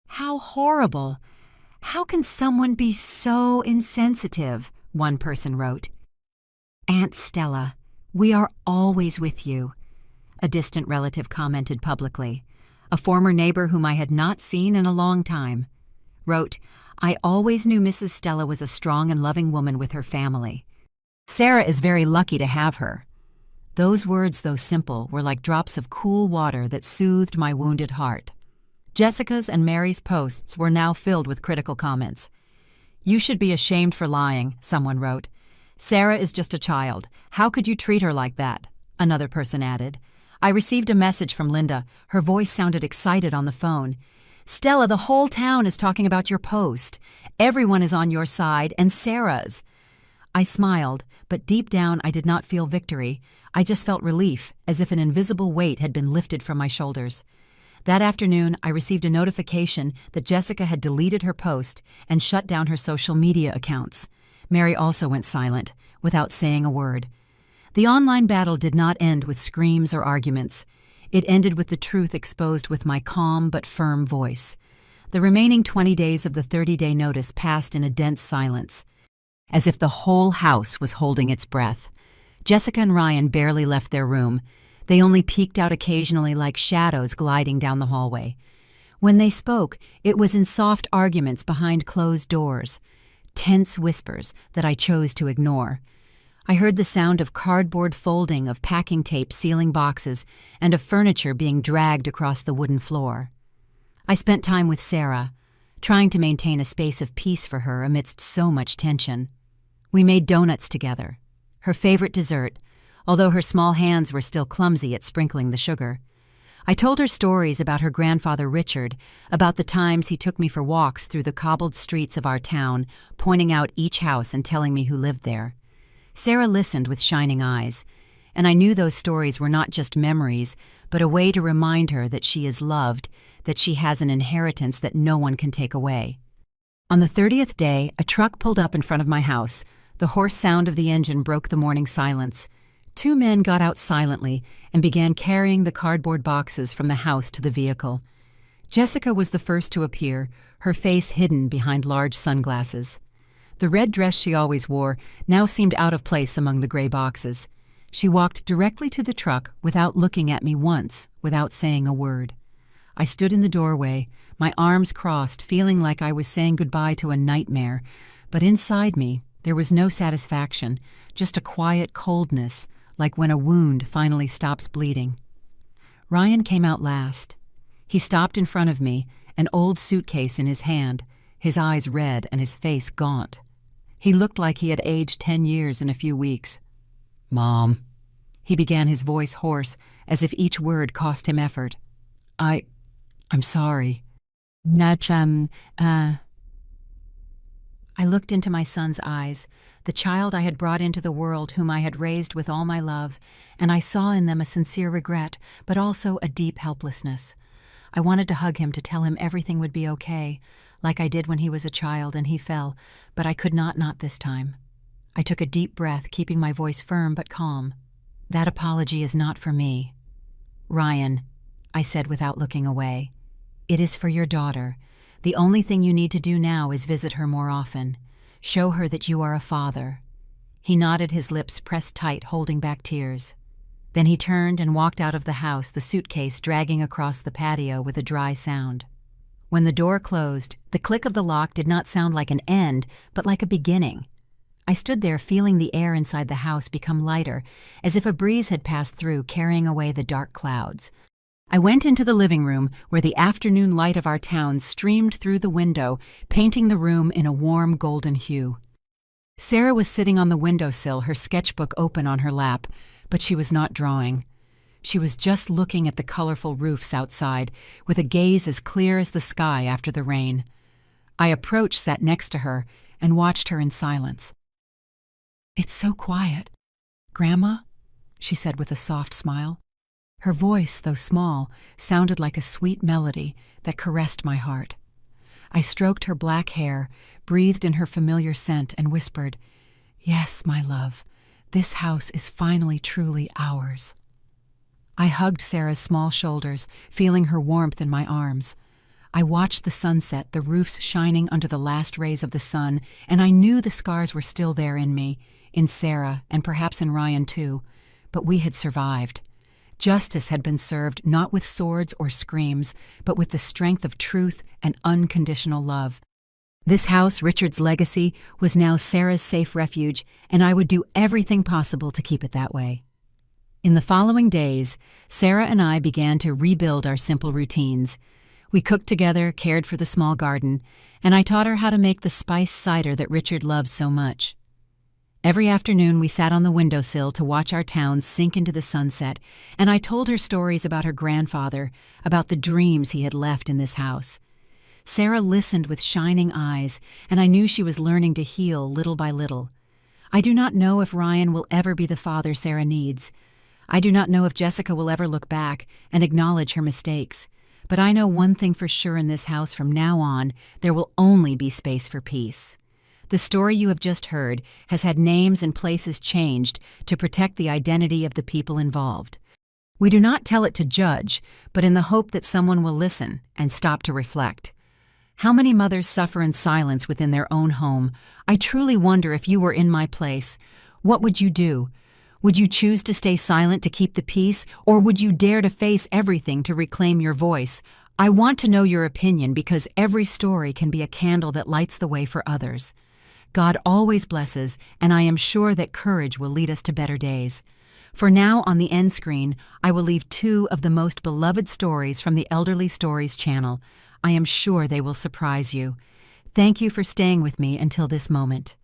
"How horrible! How can someone be so insensitive?" one person wrote. "Aunt Stella, we are always with you," a distant relative commented publicly. A former neighbor whom I had not seen in a long time wrote, "I always knew Mrs. Stella was a strong and loving woman with her family. Sarah is very lucky to have her." Those words, though simple, were like drops of cool water that soothed my wounded heart. Jessica's and Mary's posts were now filled with critical comments. "You should be ashamed for lying," someone wrote. "Sarah is just a child. How could you treat her like that?" another person added. I received a message from Linda. Her voice sounded excited on the phone. "Stella, the whole town is talking about your post. Everyone is on your side, and Sarah's." I smiled, but deep down I did not feel victory. I just felt relief, as if an invisible weight had been lifted from my shoulders. That afternoon, I received a notification that Jessica had deleted her post and shut down her social media accounts. Mary also went silent, without saying a word. The online battle did not end with screams or arguments. It ended with the truth exposed with my calm but firm voice. The remaining 20 days of the 30-day notice passed in a dense silence, as if the whole house was holding its breath. Jessica and Ryan barely left their room. They only peeked out occasionally like shadows gliding down the hallway. When they spoke, it was in soft arguments behind closed doors, tense whispers that I chose to ignore. I heard the sound of cardboard folding, of packing tape sealing boxes, and of furniture being dragged across the wooden floor. I spent time with Sarah, trying to maintain a space of peace for her amidst so much tension. We made donuts together, her favorite dessert, although her small hands were still clumsy at sprinkling the sugar. I told her stories about her grandfather Richard, about the times he took me for walks through the cobbled streets of our town, pointing out each house and telling me who lived there. Sarah listened with shining eyes, and I knew those stories were not just memories, but a way to remind her that she is loved, that she has an inheritance that no one can take away. On the 30th day, a truck pulled up in front of my house. The hoarse sound of the engine broke the morning silence. 2 men got out silently and began carrying the cardboard boxes from the house to the vehicle. Jessica was the first to appear, her face hidden behind large sunglasses. The red dress she always wore now seemed out of place among the gray boxes. She walked directly to the truck without looking at me once, without saying a word. I stood in the doorway, my arms crossed, feeling like I was saying goodbye to a nightmare, but inside me there was no satisfaction, just a quiet coldness, like when a wound finally stops bleeding. Ryan came out last. He stopped in front of me, an old suitcase in his hand, his eyes red and his face gaunt. He looked like he had aged 10 years in a few weeks. "Mom," he began, his voice hoarse, as if each word cost him effort. I'm sorry." I looked into my son's eyes, the child I had brought into the world, whom I had raised with all my love, and I saw in them a sincere regret, but also a deep helplessness. I wanted to hug him, to tell him everything would be okay, like I did when he was a child and he fell, but I could not this time. I took a deep breath, keeping my voice firm but calm. "That apology is not for me. Ryan," I said without looking away, "it is for your daughter. The only thing you need to do now is visit her more often. Show her that you are a father." He nodded, his lips pressed tight, holding back tears. Then he turned and walked out of the house, the suitcase dragging across the patio with a dry sound. When the door closed, the click of the lock did not sound like an end, but like a beginning. I stood there feeling the air inside the house become lighter, as if a breeze had passed through, carrying away the dark clouds. I went into the living room, where the afternoon light of our town streamed through the window, painting the room in a warm golden hue. Sarah was sitting on the windowsill, her sketchbook open on her lap, but she was not drawing. She was just looking at the colorful roofs outside, with a gaze as clear as the sky after the rain. I approached, sat next to her, and watched her in silence. "It's so quiet. Grandma?" she said with a soft smile. Her voice, though small, sounded like a sweet melody that caressed my heart. I stroked her black hair, breathed in her familiar scent, and whispered, "Yes, my love, this house is finally truly ours." I hugged Sarah's small shoulders, feeling her warmth in my arms. I watched the sunset, the roofs shining under the last rays of the sun, and I knew the scars were still there in me, in Sarah, and perhaps in Ryan too, but we had survived. Justice had been served not with swords or screams, but with the strength of truth and unconditional love. This house, Richard's legacy, was now Sarah's safe refuge, and I would do everything possible to keep it that way. In the following days, Sarah and I began to rebuild our simple routines. We cooked together, cared for the small garden, and I taught her how to make the spiced cider that Richard loved so much. Every afternoon we sat on the windowsill to watch our town sink into the sunset, and I told her stories about her grandfather, about the dreams he had left in this house. Sarah listened with shining eyes, and I knew she was learning to heal little by little. I do not know if Ryan will ever be the father Sarah needs. I do not know if Jessica will ever look back and acknowledge her mistakes. But I know one thing for sure in this house: from now on, there will only be space for peace. The story you have just heard has had names and places changed to protect the identity of the people involved. We do not tell it to judge, but in the hope that someone will listen and stop to reflect. How many mothers suffer in silence within their own home? I truly wonder, if you were in my place, what would you do? Would you choose to stay silent to keep the peace, or would you dare to face everything to reclaim your voice? I want to know your opinion, because every story can be a candle that lights the way for others. God always blesses, and I am sure that courage will lead us to better days. For now, on the end screen, I will leave 2 of the most beloved stories from the Elderly Stories channel. I am sure they will surprise you. Thank you for staying with me until this moment.